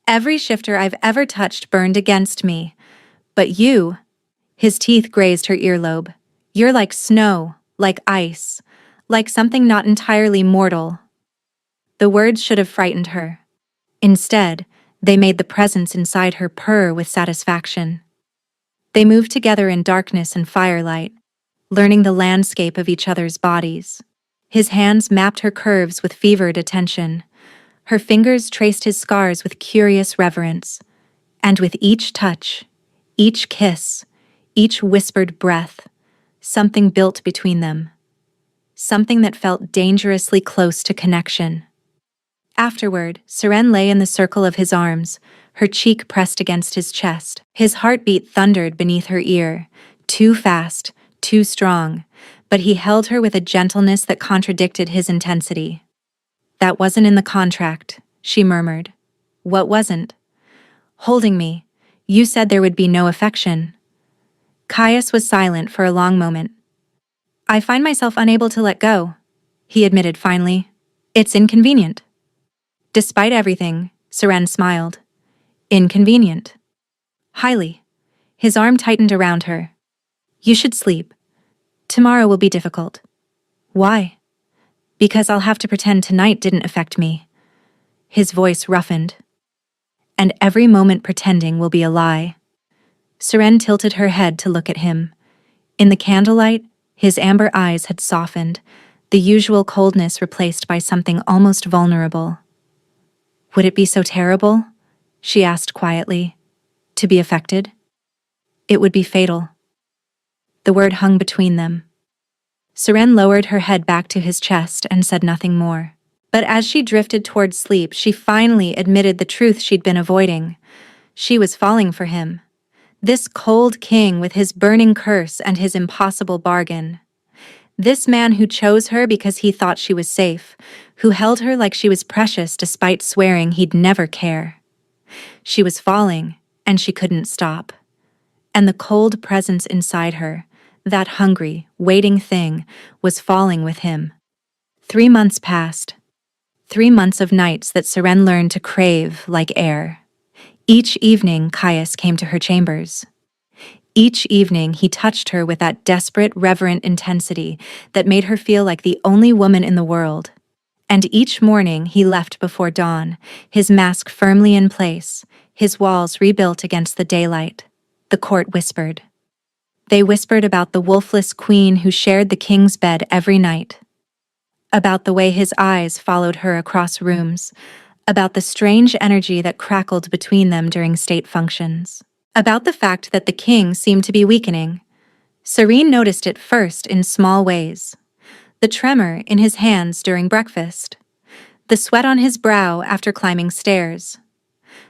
Every shifter I've ever touched burned against me. But you..." His teeth grazed her earlobe. "You're like snow, like ice, like something not entirely mortal." The words should have frightened her. Instead, they made the presence inside her purr with satisfaction. They moved together in darkness and firelight, learning the landscape of each other's bodies. His hands mapped her curves with fevered attention. Her fingers traced his scars with curious reverence. And with each touch, each kiss, each whispered breath, something built between them. Something that felt dangerously close to connection. Afterward, Seren lay in the circle of his arms, her cheek pressed against his chest. His heartbeat thundered beneath her ear, too fast, too strong, but he held her with a gentleness that contradicted his intensity. "That wasn't in the contract," she murmured. "What wasn't?" "Holding me. You said there would be no affection." Caius was silent for a long moment. "I find myself unable to let go," he admitted finally. "It's inconvenient." Despite everything, Seren smiled. "Inconvenient." "Highly." His arm tightened around her. "You should sleep. Tomorrow will be difficult." "Why?" "Because I'll have to pretend tonight didn't affect me." His voice roughened. "And every moment pretending will be a lie." Seren tilted her head to look at him. In the candlelight, his amber eyes had softened, the usual coldness replaced by something almost vulnerable. "Would it be so terrible?" she asked quietly. "To be affected?" "It would be fatal." The word hung between them. Seren lowered her head back to his chest and said nothing more. But as she drifted toward sleep, she finally admitted the truth she'd been avoiding. She was falling for him. This cold king with his burning curse and his impossible bargain. This man who chose her because he thought she was safe, who held her like she was precious despite swearing he'd never care. She was falling, and she couldn't stop. And the cold presence inside her, that hungry, waiting thing, was falling with him. 3 months passed. 3 months of nights that Seren learned to crave like air. Each evening, Caius came to her chambers. Each evening, he touched her with that desperate, reverent intensity that made her feel like the only woman in the world. And each morning, he left before dawn, his mask firmly in place, his walls rebuilt against the daylight. The court whispered. They whispered about the wolfless queen who shared the king's bed every night. About the way his eyes followed her across rooms. About the strange energy that crackled between them during state functions. About the fact that the king seemed to be weakening. Serene noticed it first in small ways. The tremor in his hands during breakfast. The sweat on his brow after climbing stairs.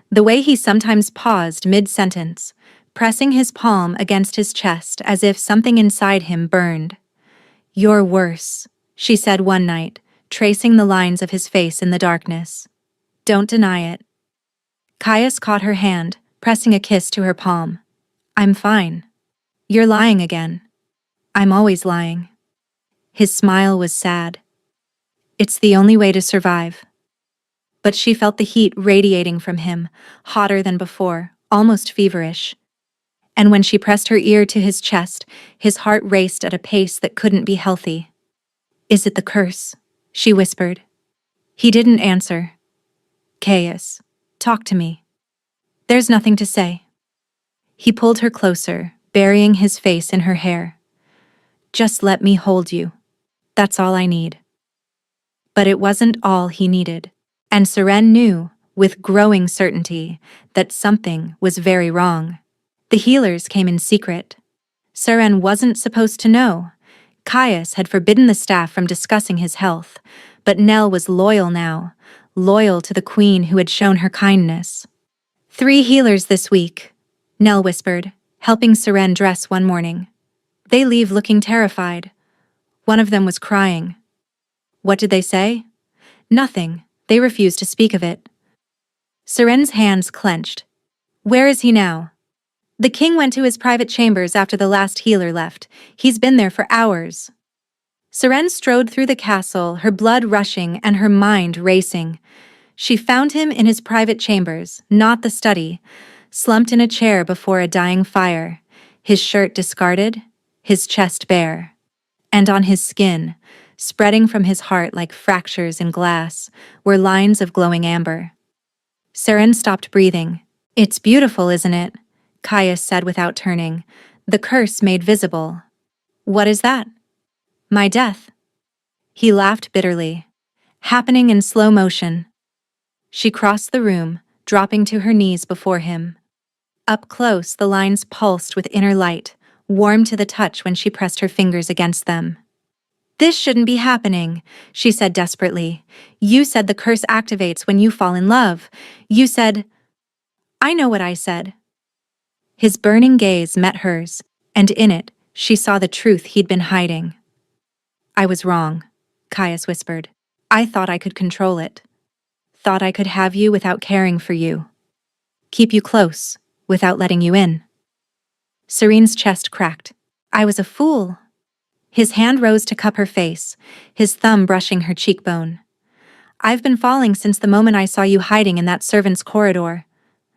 The way he sometimes paused mid-sentence, pressing his palm against his chest as if something inside him burned. "You're worse," she said one night, tracing the lines of his face in the darkness. "Don't deny it." Caius caught her hand, pressing a kiss to her palm. "I'm fine." "You're lying again." "I'm always lying." His smile was sad. "It's the only way to survive." But she felt the heat radiating from him, hotter than before, almost feverish. And when she pressed her ear to his chest, his heart raced at a pace that couldn't be healthy. "Is it the curse?" she whispered. He didn't answer. "Caius, talk to me." "There's nothing to say." He pulled her closer, burying his face in her hair. "Just let me hold you. That's all I need." But it wasn't all he needed. And Seren knew, with growing certainty, that something was very wrong. The healers came in secret. Seren wasn't supposed to know. Caius had forbidden the staff from discussing his health, but Nell was loyal now, loyal to the queen who had shown her kindness. 3 healers this week, Nell whispered, helping Seren dress one morning. They leave looking terrified. One of them was crying. What did they say? Nothing. They refused to speak of it. Seren's hands clenched. Where is he now? The king went to his private chambers after the last healer left. He's been there for hours. Seren strode through the castle, her blood rushing and her mind racing. She found him in his private chambers, not the study, slumped in a chair before a dying fire, his shirt discarded, his chest bare. And on his skin, spreading from his heart like fractures in glass, were lines of glowing amber. Seren stopped breathing. It's beautiful, isn't it? Caius said without turning, the curse made visible. What is that? My death. He laughed bitterly. Happening in slow motion. She crossed the room, dropping to her knees before him. Up close, the lines pulsed with inner light, warm to the touch when she pressed her fingers against them. This shouldn't be happening, she said desperately. You said the curse activates when you fall in love. You said... I know what I said. His burning gaze met hers, and in it, she saw the truth he'd been hiding. I was wrong, Caius whispered. I thought I could control it. Thought I could have you without caring for you. Keep you close, without letting you in. Serene's chest cracked. I was a fool. His hand rose to cup her face, his thumb brushing her cheekbone. I've been falling since the moment I saw you hiding in that servant's corridor.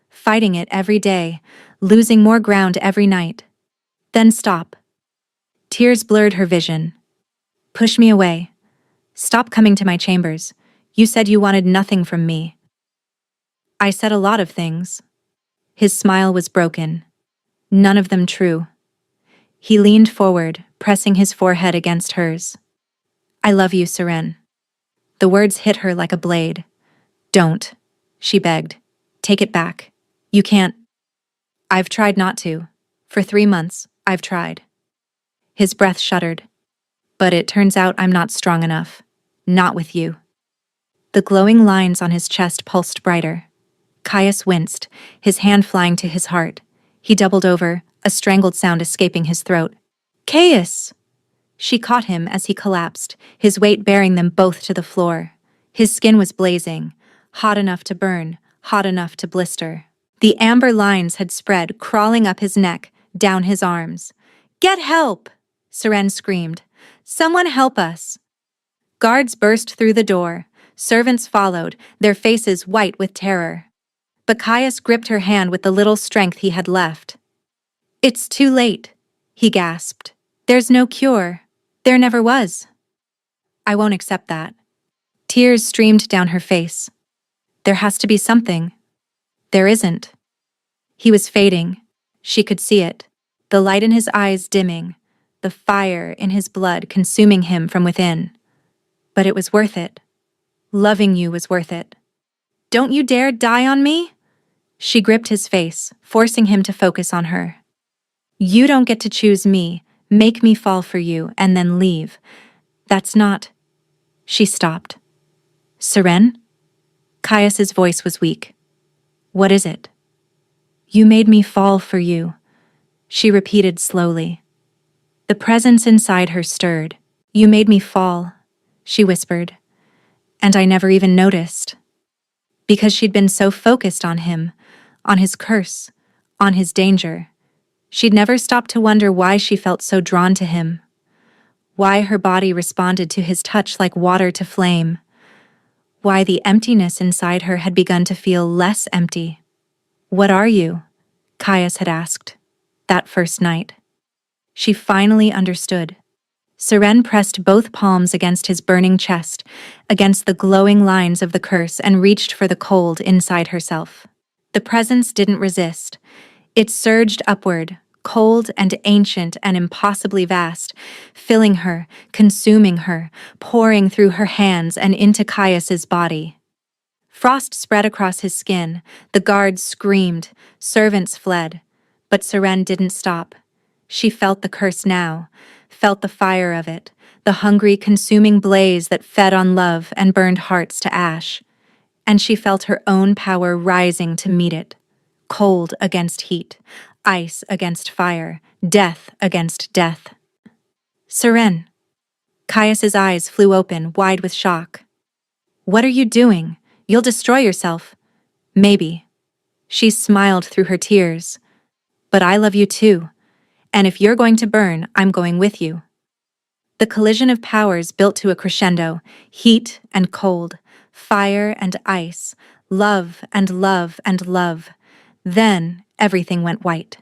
Fighting it every day, losing more ground every night. Then stop. Tears blurred her vision. Push me away. Stop coming to my chambers. You said you wanted nothing from me. I said a lot of things. His smile was broken. None of them true. He leaned forward, pressing his forehead against hers. I love you, Seren. The words hit her like a blade. Don't, she begged. Take it back. You can't. I've tried not to. For 3 months, I've tried. His breath shuddered. But it turns out I'm not strong enough. Not with you. The glowing lines on his chest pulsed brighter. Caius winced, his hand flying to his heart. He doubled over, a strangled sound escaping his throat. Caius! She caught him as he collapsed, his weight bearing them both to the floor. His skin was blazing, hot enough to burn, hot enough to blister. The amber lines had spread, crawling up his neck, down his arms. Get help! Seren screamed. Someone help us! Guards burst through the door. Servants followed, their faces white with terror. But Caius gripped her hand with the little strength he had left. It's too late, he gasped. There's no cure. There never was. I won't accept that. Tears streamed down her face. There has to be something. There isn't. He was fading. She could see it. The light in his eyes dimming, the fire in his blood consuming him from within. But it was worth it. Loving you was worth it. Don't you dare die on me? She gripped his face, forcing him to focus on her. You don't get to choose me, make me fall for you, and then leave. That's not... She stopped. Seren? Caius's voice was weak. What is it? You made me fall for you, she repeated slowly. The presence inside her stirred. You made me fall, she whispered. And I never even noticed. Because she'd been so focused on him, on his curse, on his danger. She'd never stopped to wonder why she felt so drawn to him. Why her body responded to his touch like water to flame. Why the emptiness inside her had begun to feel less empty. What are you? Caius had asked, that first night. She finally understood. Seren pressed both palms against his burning chest, against the glowing lines of the curse, and reached for the cold inside herself. The presence didn't resist. It surged upward, cold and ancient and impossibly vast, filling her, consuming her, pouring through her hands and into Caius's body. Frost spread across his skin, the guards screamed, servants fled, But Seren didn't stop. She felt the curse now, felt the fire of it, the hungry, consuming blaze that fed on love and burned hearts to ash. And she felt her own power rising to meet it. Cold against heat, ice against fire, death against death. Seren. Caius's eyes flew open, wide with shock. What are you doing? You'll destroy yourself. Maybe. She smiled through her tears. But I love you too. And if you're going to burn, I'm going with you. The collision of powers built to a crescendo, heat and cold, fire and ice, love and love and love. Then everything went white.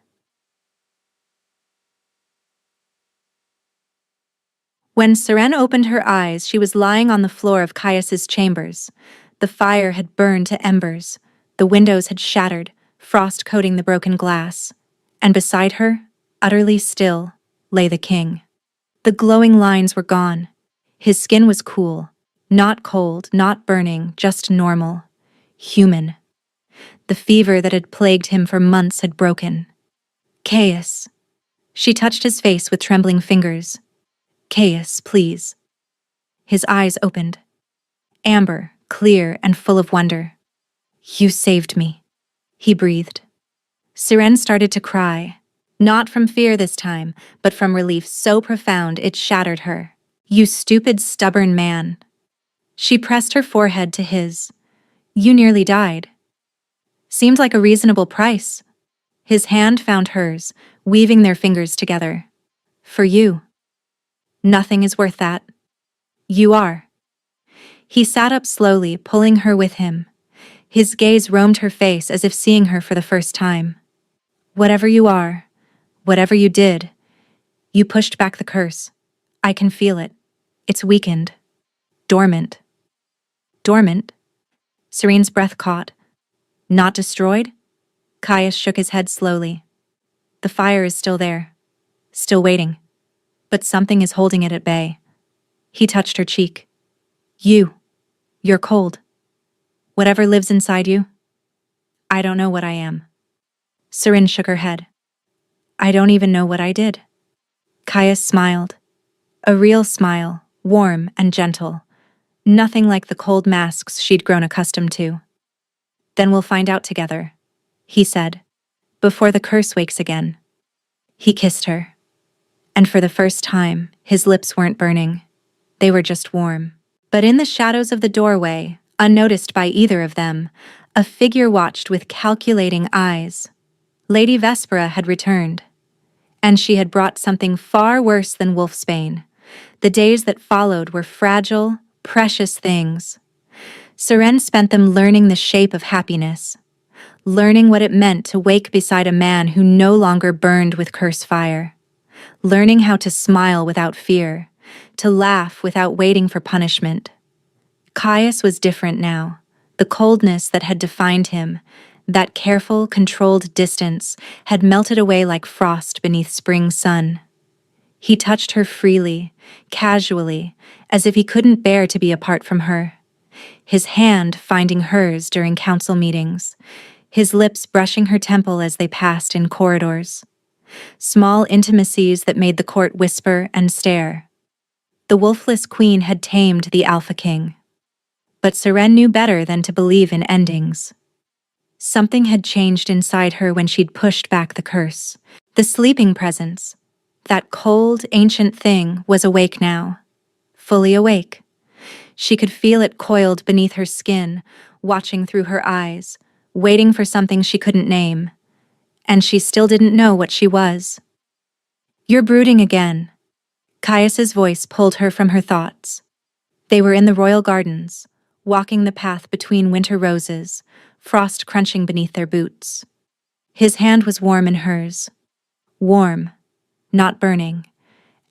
When Seren opened her eyes, she was lying on the floor of Caius's chambers. The fire had burned to embers. The windows had shattered, frost coating the broken glass. And beside her, utterly still, lay the king. The glowing lines were gone. His skin was cool, not cold, not burning, just normal, human. The fever that had plagued him for months had broken. Caius. She touched his face with trembling fingers. Caius, please. His eyes opened. Amber, clear and full of wonder. You saved me, he breathed. Seren started to cry. Not from fear this time, but from relief so profound it shattered her. You stupid, stubborn man. She pressed her forehead to his. You nearly died. Seemed like a reasonable price. His hand found hers, weaving their fingers together. For you. Nothing is worth that. You are. He sat up slowly, pulling her with him. His gaze roamed her face as if seeing her for the first time. Whatever you are, whatever you did, you pushed back the curse. I can feel it. It's weakened. Dormant. Dormant? Serene's breath caught. Not destroyed? Caius shook his head slowly. The fire is still there. Still waiting. But something is holding it at bay. He touched her cheek. You're cold. Whatever lives inside you, I don't know what I am. Seren shook her head. I don't even know what I did. Caius smiled. A real smile, warm and gentle. Nothing like the cold masks she'd grown accustomed to. Then we'll find out together, he said, before the curse wakes again. He kissed her. And for the first time, his lips weren't burning. They were just warm. But in the shadows of the doorway, unnoticed by either of them, a figure watched with calculating eyes. Lady Vespera had returned. And she had brought something far worse than wolfsbane. The days that followed were fragile, precious things. Seren spent them learning the shape of happiness, learning what it meant to wake beside a man who no longer burned with curse fire, learning how to smile without fear, to laugh without waiting for punishment. Caius was different now. The coldness that had defined him, that careful, controlled distance, had melted away like frost beneath spring sun. He touched her freely, casually, as if he couldn't bear to be apart from her. His hand finding hers during council meetings, his lips brushing her temple as they passed in corridors. Small intimacies that made the court whisper and stare. The wolfless queen had tamed the Alpha King. But Seren knew better than to believe in endings. Something had changed inside her when she'd pushed back the curse. The sleeping presence, that cold, ancient thing, was awake now. Fully awake. She could feel it coiled beneath her skin, watching through her eyes, waiting for something she couldn't name. And she still didn't know what she was. You're brooding again. Caius's voice pulled her from her thoughts. They were in the royal gardens, walking the path between winter roses, frost crunching beneath their boots. His hand was warm in hers. Warm, not burning,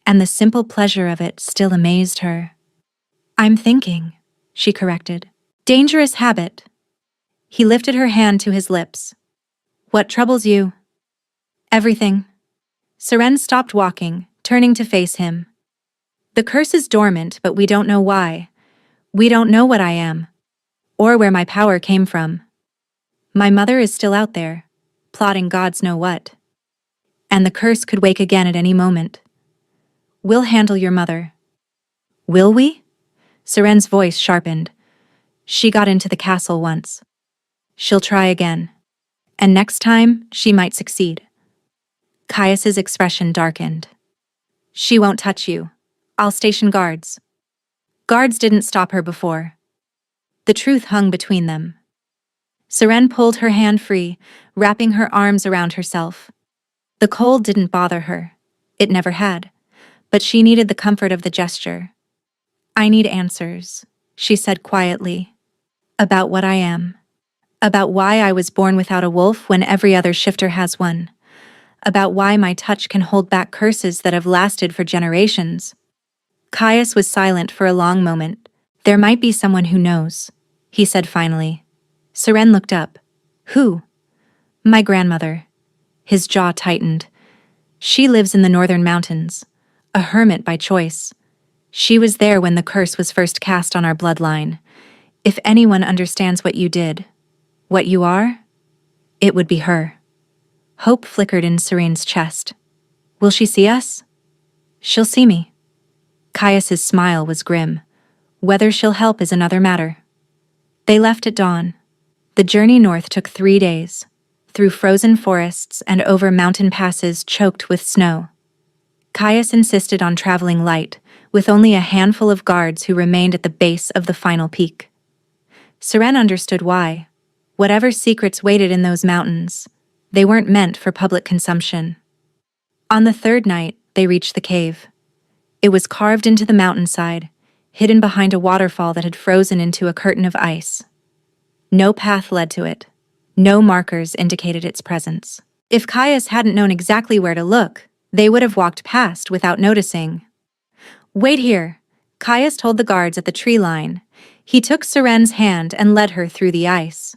and the simple pleasure of it still amazed her. I'm thinking, she corrected. Dangerous habit. He lifted her hand to his lips. What troubles you? Everything. Seren stopped walking, turning to face him. The curse is dormant, but we don't know why. We don't know what I am, or where my power came from. My mother is still out there, plotting gods know what. and the curse could wake again at any moment. We'll handle your mother. Will we? Seren's voice sharpened. She got into the castle once. She'll try again. And next time, she might succeed. Caius's expression darkened. She won't touch you. I'll station guards. Guards didn't stop her before. The truth hung between them. Seren pulled her hand free, wrapping her arms around herself. The cold didn't bother her. It never had. But she needed the comfort of the gesture. I need answers, she said quietly. About what I am. About why I was born without a wolf when every other shifter has one. About why my touch can hold back curses that have lasted for generations. Caius was silent for a long moment. There might be someone who knows, he said finally. Seren looked up. Who? My grandmother. His jaw tightened. She lives in the northern mountains, a hermit by choice. She was there when the curse was first cast on our bloodline. If anyone understands what you did, what you are, it would be her. Hope flickered in Serene's chest. Will she see us? She'll see me. Caius's smile was grim. Whether she'll help is another matter. They left at dawn. The journey north took 3 days, through frozen forests and over mountain passes choked with snow. Caius insisted on traveling light, with only a handful of guards who remained at the base of the final peak. Seren understood why. Whatever secrets waited in those mountains, they weren't meant for public consumption. On the 3rd night, they reached the cave. It was carved into the mountainside, hidden behind a waterfall that had frozen into a curtain of ice. No path led to it. No markers indicated its presence. If Caius hadn't known exactly where to look, they would have walked past without noticing. Wait here, Caius told the guards at the tree line. He took Seren's hand and led her through the ice.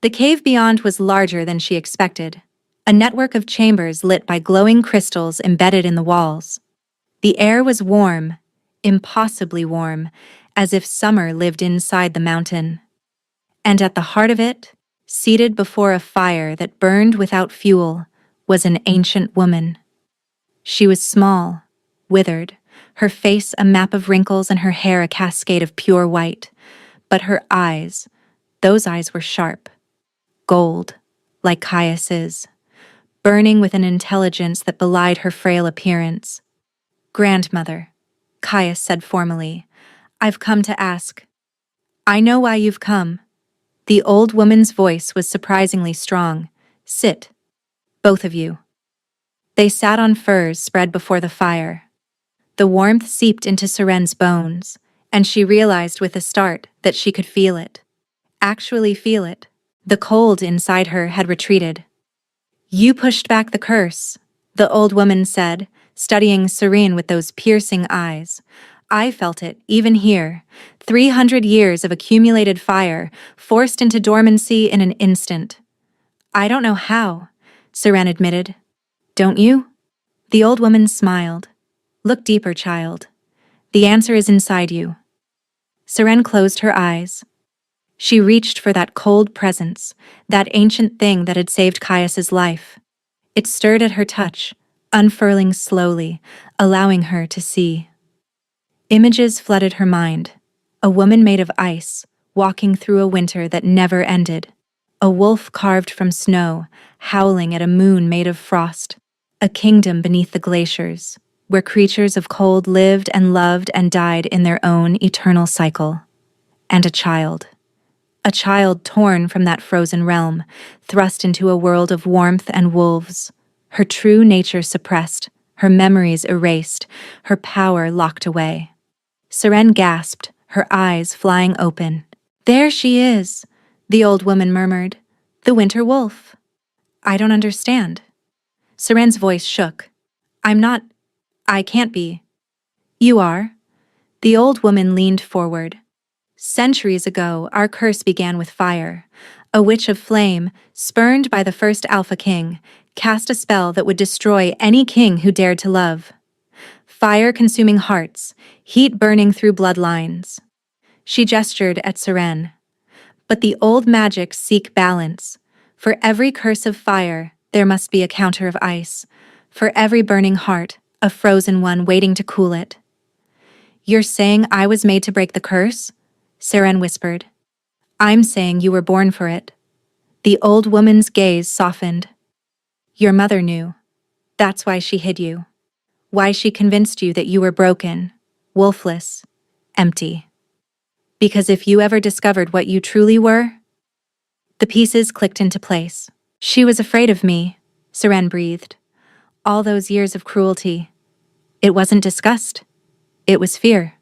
The cave beyond was larger than she expected, a network of chambers lit by glowing crystals embedded in the walls. The air was warm, impossibly warm, as if summer lived inside the mountain. And at the heart of it, seated before a fire that burned without fuel, was an ancient woman. She was small, withered, her face a map of wrinkles and her hair a cascade of pure white. But her eyes, those eyes were sharp, gold, like Caius's, burning with an intelligence that belied her frail appearance. Grandmother, Caius said formally, I've come to ask. I know why you've come. The old woman's voice was surprisingly strong. Sit, both of you. They sat on furs spread before the fire. The warmth seeped into Seren's bones, and she realized with a start that she could feel it. Actually feel it. The cold inside her had retreated. You pushed back the curse, the old woman said, studying Serene with those piercing eyes. I felt it, even here. 300 years of accumulated fire, forced into dormancy in an instant. I don't know how, Seren admitted. Don't you? The old woman smiled. Look deeper, child. The answer is inside you. Seren closed her eyes. She reached for that cold presence, that ancient thing that had saved Caius's life. It stirred at her touch, unfurling slowly, allowing her to see. Images flooded her mind. A woman made of ice, walking through a winter that never ended. A wolf carved from snow, howling at a moon made of frost. A kingdom beneath the glaciers, where creatures of cold lived and loved and died in their own eternal cycle. And a child. A child torn from that frozen realm, thrust into a world of warmth and wolves. Her true nature suppressed, her memories erased, her power locked away. Seren gasped, her eyes flying open. There she is, the old woman murmured. The winter wolf. I don't understand. Seren's voice shook. I can't be. You are. The old woman leaned forward. Centuries ago, our curse began with fire. A witch of flame, spurned by the first Alpha King, cast a spell that would destroy any king who dared to love. Fire consuming hearts, heat burning through bloodlines. She gestured at Seren. But the old magics seek balance. For every curse of fire, there must be a counter of ice, For every burning heart, a frozen one waiting to cool it. You're saying I was made to break the curse? Seren whispered. I'm saying you were born for it. The old woman's gaze softened. Your mother knew. That's why she hid you. Why she convinced you that you were broken, wolfless, empty. Because if you ever discovered what you truly were... The pieces clicked into place. She was afraid of me, Seren breathed. All those years of cruelty. It wasn't disgust. It was fear.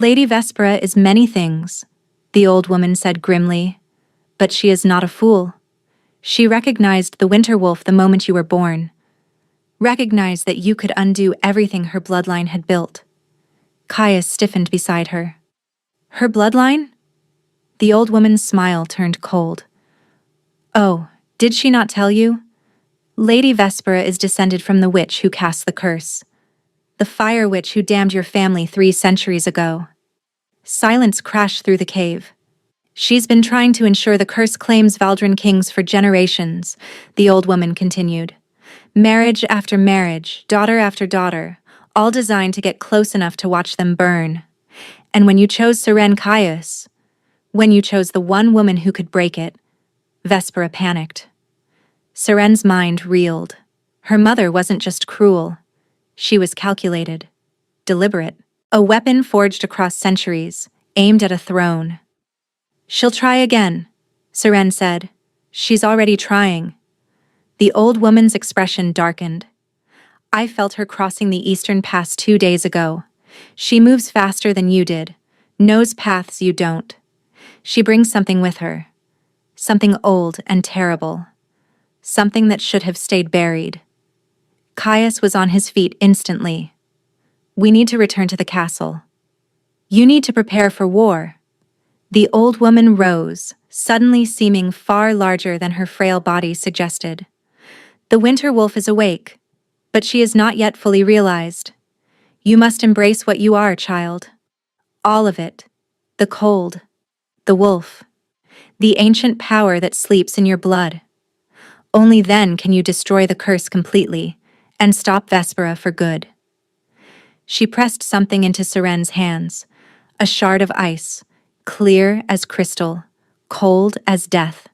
Lady Vespera is many things, the old woman said grimly. But she is not a fool. She recognized the Winter Wolf the moment you were born. Recognized that you could undo everything her bloodline had built. Caius stiffened beside her. Her bloodline? The old woman's smile turned cold. Oh, did she not tell you? Lady Vespera is descended from the witch who cast the curse. The fire witch who damned your family 3 centuries ago. Silence crashed through the cave. She's been trying to ensure the curse claims Valdrin kings for generations, the old woman continued. Marriage after marriage, daughter after daughter, all designed to get close enough to watch them burn. And when you chose Seren Caius, when you chose the one woman who could break it, Vespera panicked. Seren's mind reeled. Her mother wasn't just cruel. She was calculated, deliberate. A weapon forged across centuries, aimed at a throne. She'll try again, Seren said. She's already trying. The old woman's expression darkened. I felt her crossing the eastern pass 2 days ago. She moves faster than you did, knows paths you don't. She brings something with her. Something old and terrible. Something that should have stayed buried. Caius was on his feet instantly. We need to return to the castle. You need to prepare for war. The old woman rose, suddenly seeming far larger than her frail body suggested. The Winter Wolf is awake, but she is not yet fully realized. You must embrace what you are, child. All of it. The cold. The wolf. The ancient power that sleeps in your blood. Only then can you destroy the curse completely and stop Vespera for good. She pressed something into Seren's hands, a shard of ice, clear as crystal, cold as death.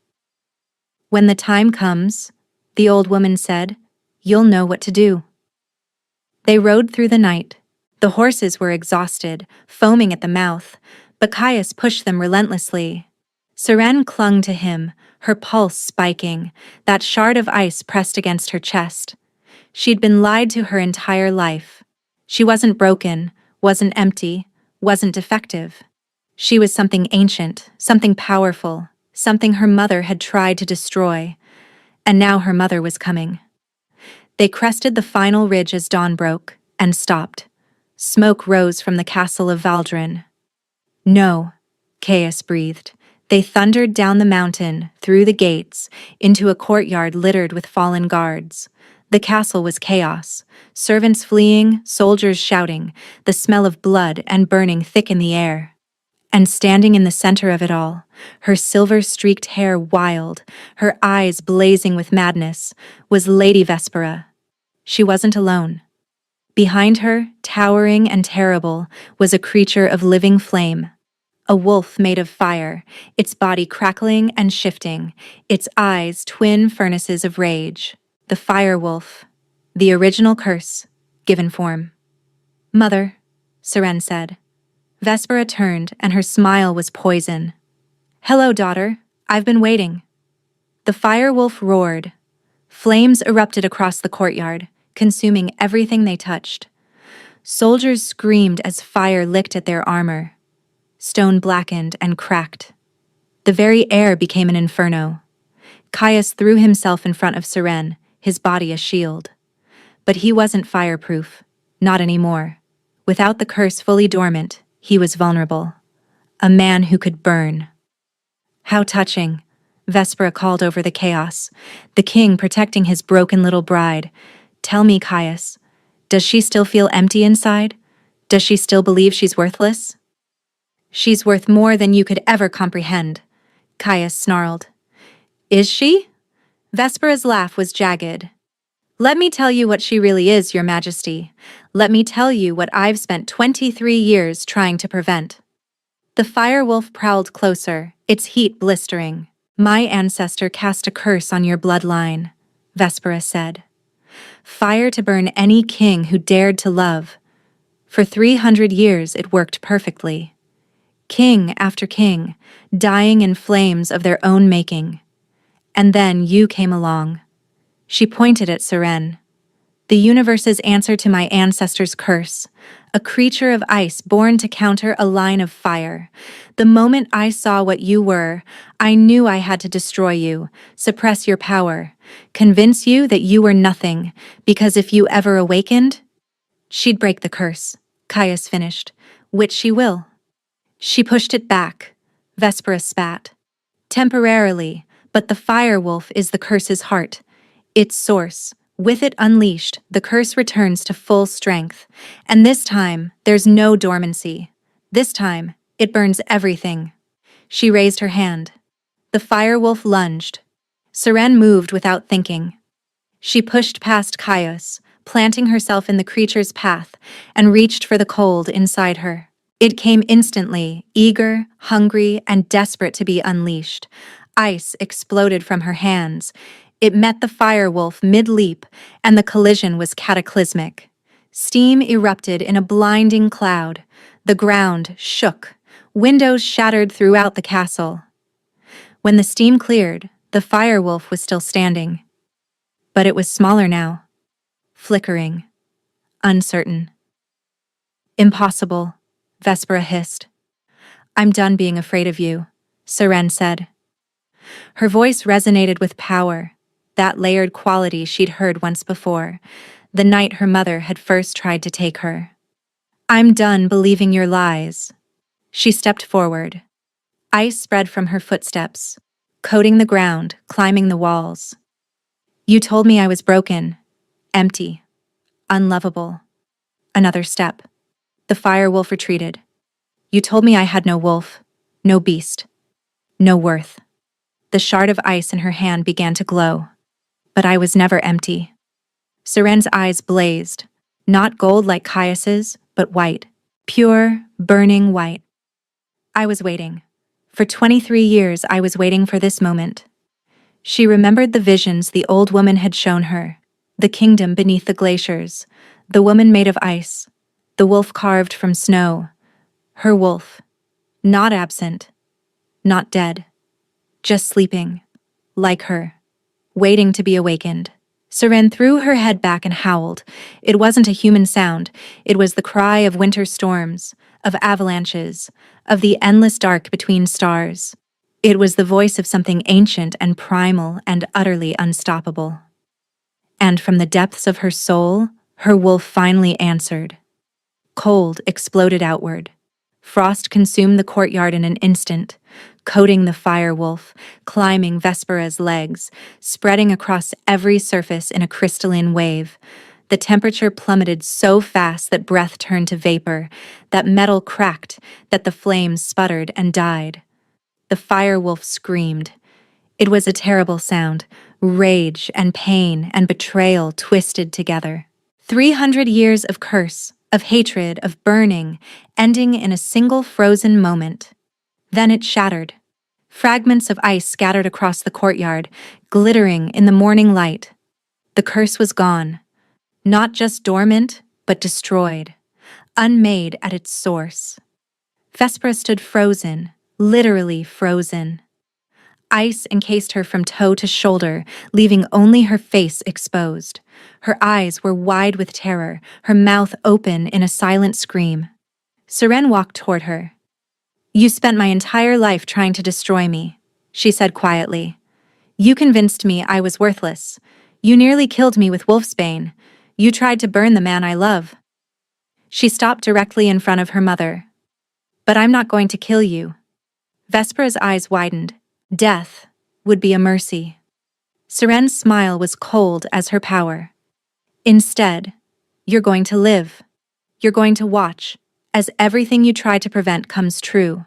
When the time comes, the old woman said, you'll know what to do. They rode through the night. The horses were exhausted, foaming at the mouth, but Caius pushed them relentlessly. Seren clung to him, her pulse spiking, that shard of ice pressed against her chest. She'd been lied to her entire life. She wasn't broken, wasn't empty, wasn't defective. She was something ancient, something powerful, something her mother had tried to destroy. And now her mother was coming. They crested the final ridge as dawn broke, and stopped. Smoke rose from the castle of Valdrin. No, Caius breathed. They thundered down the mountain, through the gates, into a courtyard littered with fallen guards. The castle was chaos. Servants fleeing, soldiers shouting, the smell of blood and burning thick in the air. And standing in the center of it all, her silver-streaked hair wild, her eyes blazing with madness, was Lady Vespera. She wasn't alone. Behind her, towering and terrible, was a creature of living flame. A wolf made of fire, its body crackling and shifting, its eyes twin furnaces of rage. The fire wolf. The original curse, given form. Mother, Seren said. Vespera turned, and her smile was poison. Hello, daughter. I've been waiting. The fire wolf roared. Flames erupted across the courtyard, consuming everything they touched. Soldiers screamed as fire licked at their armor. Stone blackened and cracked. The very air became an inferno. Caius threw himself in front of Seren, his body a shield. But he wasn't fireproof, not anymore. Without the curse fully dormant, he was vulnerable. A man who could burn. How touching, Vespera called over the chaos, the king protecting his broken little bride. Tell me, Caius, does she still feel empty inside? Does she still believe she's worthless? She's worth more than you could ever comprehend, Caius snarled. Is she? Vespera's laugh was jagged. Let me tell you what she really is, Your Majesty. Let me tell you what I've spent 23 years trying to prevent. The fire wolf prowled closer, its heat blistering. My ancestor cast a curse on your bloodline, Vespera said. Fire to burn any king who dared to love. For 300 years it worked perfectly. King after king, dying in flames of their own making. And then you came along. She pointed at Seren. The universe's answer to my ancestor's curse, a creature of ice born to counter a line of fire. The moment I saw what you were, I knew I had to destroy you, suppress your power, convince you that you were nothing, because if you ever awakened, she'd break the curse, Caius finished, which she will. She pushed it back. Vespera spat. Temporarily, but the fire wolf is the curse's heart, its source. With it unleashed, the curse returns to full strength. And this time, there's no dormancy. This time, it burns everything. She raised her hand. The fire wolf lunged. Seren moved without thinking. She pushed past Caius, planting herself in the creature's path, and reached for the cold inside her. It came instantly, eager, hungry, and desperate to be unleashed. Ice exploded from her hands. It met the fire wolf mid-leap, and the collision was cataclysmic. Steam erupted in a blinding cloud. The ground shook. Windows shattered throughout the castle. When the steam cleared, the fire wolf was still standing. But it was smaller now. Flickering. Uncertain. Impossible, Vespera hissed. I'm done being afraid of you, Seren said. Her voice resonated with power, that layered quality she'd heard once before, the night her mother had first tried to take her. I'm done believing your lies. She stepped forward. Ice spread from her footsteps, coating the ground, climbing the walls. You told me I was broken, empty, unlovable. Another step. The fire wolf retreated. You told me I had no wolf, no beast, no worth. The shard of ice in her hand began to glow. But I was never empty. Seren's eyes blazed, not gold like Caius's, but white, pure, burning white. I was waiting. For 23 years I was waiting for this moment. She remembered the visions the old woman had shown her, the kingdom beneath the glaciers, the woman made of ice, the wolf carved from snow. Her wolf, not absent, not dead, just sleeping, like her, waiting to be awakened. Seren threw her head back and howled. It wasn't a human sound. It was the cry of winter storms, of avalanches, of the endless dark between stars. It was the voice of something ancient and primal and utterly unstoppable. And from the depths of her soul, her wolf finally answered. Cold exploded outward. Frost consumed the courtyard in an instant, coating the fire wolf, climbing Vespera's legs, spreading across every surface in a crystalline wave. The temperature plummeted so fast that breath turned to vapor, that metal cracked, that the flames sputtered and died. The fire wolf screamed. It was a terrible sound, rage and pain and betrayal twisted together. 300 years of curse, of hatred, of burning, ending in a single frozen moment. Then it shattered. Fragments of ice scattered across the courtyard, glittering in the morning light. The curse was gone. Not just dormant, but destroyed. Unmade at its source. Vespera stood frozen, literally frozen. Ice encased her from toe to shoulder, leaving only her face exposed. Her eyes were wide with terror, her mouth open in a silent scream. Seren walked toward her. You spent my entire life trying to destroy me, she said quietly. You convinced me I was worthless. You nearly killed me with Wolfsbane. You tried to burn the man I love. She stopped directly in front of her mother. But I'm not going to kill you. Vespera's eyes widened. Death would be a mercy. Seren's smile was cold as her power. Instead, you're going to live. You're going to watch, as everything you tried to prevent comes true.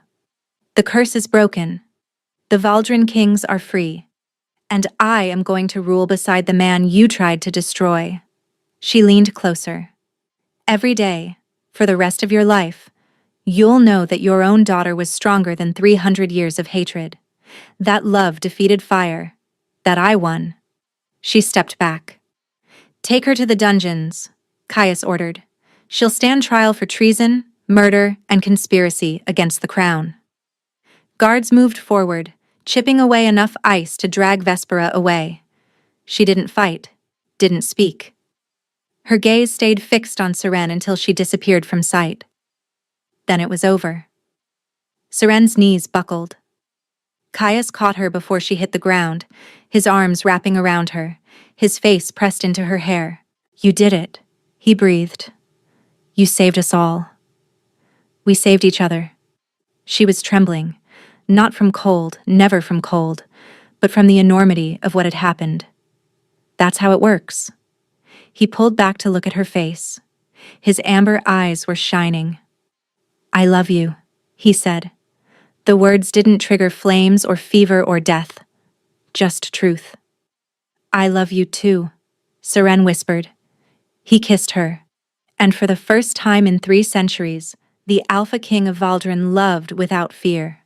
The curse is broken. The Valdrin kings are free. And I am going to rule beside the man you tried to destroy. She leaned closer. Every day, for the rest of your life, you'll know that your own daughter was stronger than 300 years of hatred. That love defeated fire. That I won. She stepped back. Take her to the dungeons, Caius ordered. She'll stand trial for treason, murder, and conspiracy against the crown. Guards moved forward, chipping away enough ice to drag Vespera away. She didn't fight, didn't speak. Her gaze stayed fixed on Seren until she disappeared from sight. Then it was over. Seren's knees buckled. Caius caught her before she hit the ground, his arms wrapping around her, his face pressed into her hair. You did it, he breathed. You saved us all. We saved each other. She was trembling, not from cold, never from cold, but from the enormity of what had happened. That's how it works. He pulled back to look at her face. His amber eyes were shining. I love you, he said. The words didn't trigger flames or fever or death, just truth. I love you too, Seren whispered. He kissed her, and for the first time in 3 centuries, the Alpha King of Valdren loved without fear.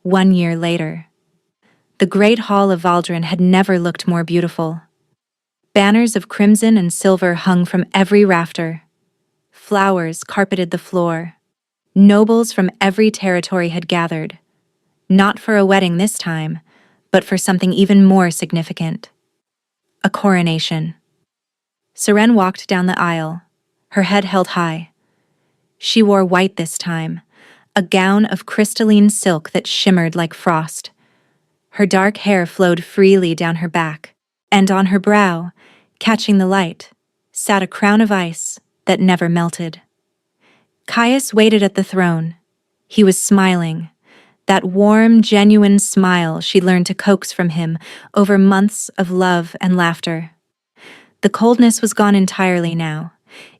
1 year later. The great hall of Valdren had never looked more beautiful. Banners of crimson and silver hung from every rafter. Flowers carpeted the floor. Nobles from every territory had gathered. Not for a wedding this time, but for something even more significant. A coronation. Seren walked down the aisle, her head held high. She wore white this time, a gown of crystalline silk that shimmered like frost. Her dark hair flowed freely down her back, and on her brow, catching the light, sat a crown of ice that never melted. Caius waited at the throne. He was smiling, that warm, genuine smile she learned to coax from him over months of love and laughter. The coldness was gone entirely now.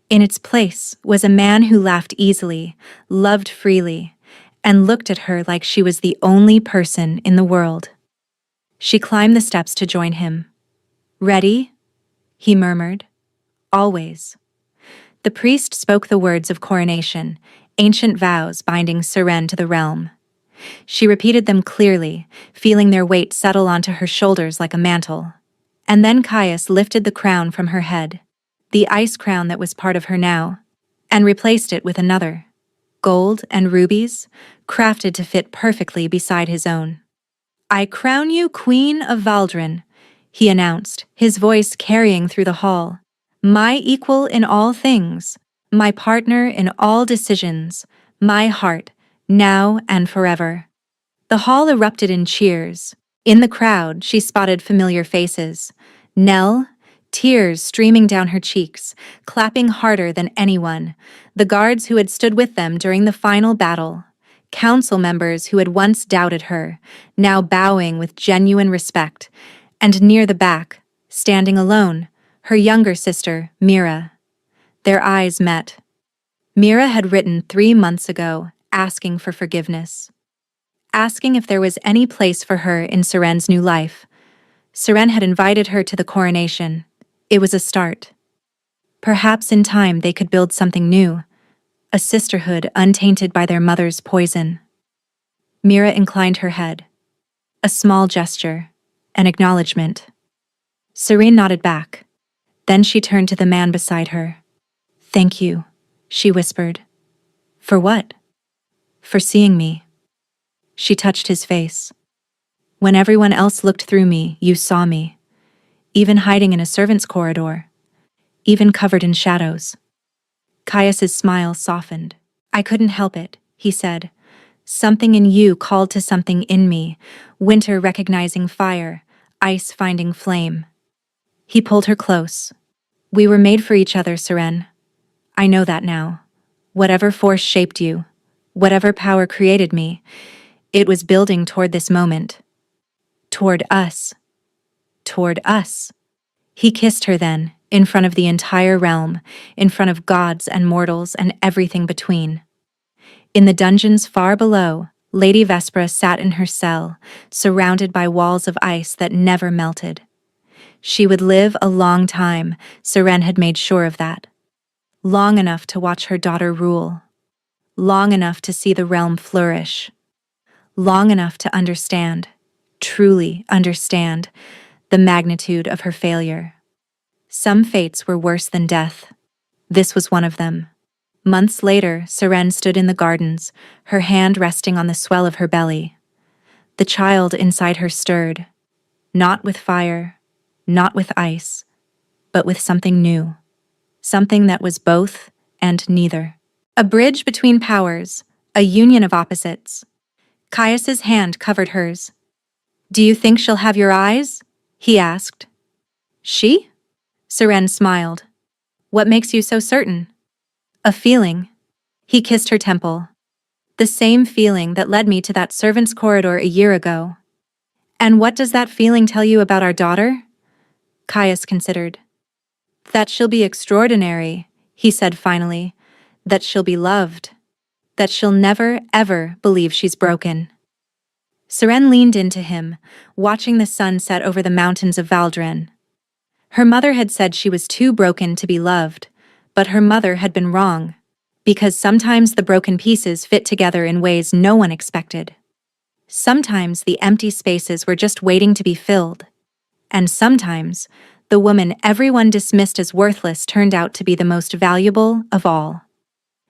In its place was a man who laughed easily, loved freely, and looked at her like she was the only person in the world. She climbed the steps to join him. Ready? He murmured. Always. The priest spoke the words of coronation, ancient vows binding Seren to the realm. She repeated them clearly, feeling their weight settle onto her shoulders like a mantle. And then Caius lifted the crown from her head, the ice crown that was part of her now, and replaced it with another, gold and rubies, crafted to fit perfectly beside his own. I crown you Queen of Valdren, he announced, his voice carrying through the hall. My equal in all things, my partner in all decisions, my heart, now and forever. The hall erupted in cheers. In the crowd, she spotted familiar faces. Nell, tears streaming down her cheeks, clapping harder than anyone. The guards who had stood with them during the final battle. Council members who had once doubted her, now bowing with genuine respect. And near the back, standing alone, her younger sister, Mira. Their eyes met. Mira had written 3 months ago, asking for forgiveness. Asking if there was any place for her in Seren's new life. Seren had invited her to the coronation. It was a start. Perhaps in time they could build something new, a sisterhood untainted by their mother's poison. Mira inclined her head. A small gesture, an acknowledgement. Seren nodded back. Then she turned to the man beside her. Thank you, she whispered. For what? For seeing me. She touched his face. When everyone else looked through me, you saw me. Even hiding in a servant's corridor. Even covered in shadows. Caius's smile softened. I couldn't help it, he said. Something in you called to something in me, winter recognizing fire, ice finding flame. He pulled her close. We were made for each other, Seren. I know that now. Whatever force shaped you, whatever power created me, it was building toward this moment. Toward us. Toward us. He kissed her then, in front of the entire realm, in front of gods and mortals and everything between. In the dungeons far below, Lady Vespera sat in her cell, surrounded by walls of ice that never melted. She would live a long time, Seren had made sure of that. Long enough to watch her daughter rule. Long enough to see the realm flourish. Long enough to understand, truly understand, the magnitude of her failure. Some fates were worse than death. This was one of them. Months later, Seren stood in the gardens, her hand resting on the swell of her belly. The child inside her stirred, not with fire, not with ice, but with something new. Something that was both and neither. A bridge between powers, a union of opposites. Caius's hand covered hers. "Do you think she'll have your eyes?" he asked. "She?" Seren smiled. "What makes you so certain?" "A feeling." He kissed her temple. "The same feeling that led me to that servants' corridor a year ago." "And what does that feeling tell you about our daughter?" Caius considered. "That she'll be extraordinary," he said finally. "That she'll be loved. That she'll never, ever believe she's broken." Seren leaned into him, watching the sun set over the mountains of Valdren. Her mother had said she was too broken to be loved, but her mother had been wrong, because sometimes the broken pieces fit together in ways no one expected. Sometimes the empty spaces were just waiting to be filled, and sometimes the woman everyone dismissed as worthless turned out to be the most valuable of all.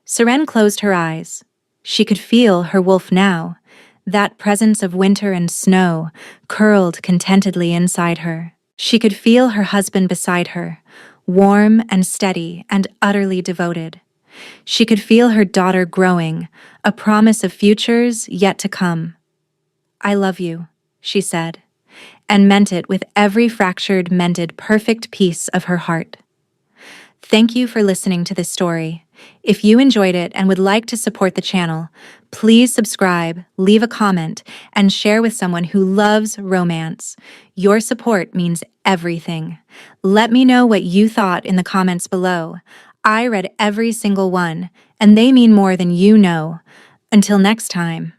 Seren closed her eyes. She could feel her wolf now, that presence of winter and snow, curled contentedly inside her. She could feel her husband beside her, warm and steady and utterly devoted. She could feel her daughter growing, a promise of futures yet to come. "I love you," she said, and meant it with every fractured, mended, perfect piece of her heart. Thank you for listening to this story. If you enjoyed it and would like to support the channel, please subscribe, leave a comment, and share with someone who loves romance. Your support means everything. Let me know what you thought in the comments below. I read every single one, and they mean more than you know. Until next time.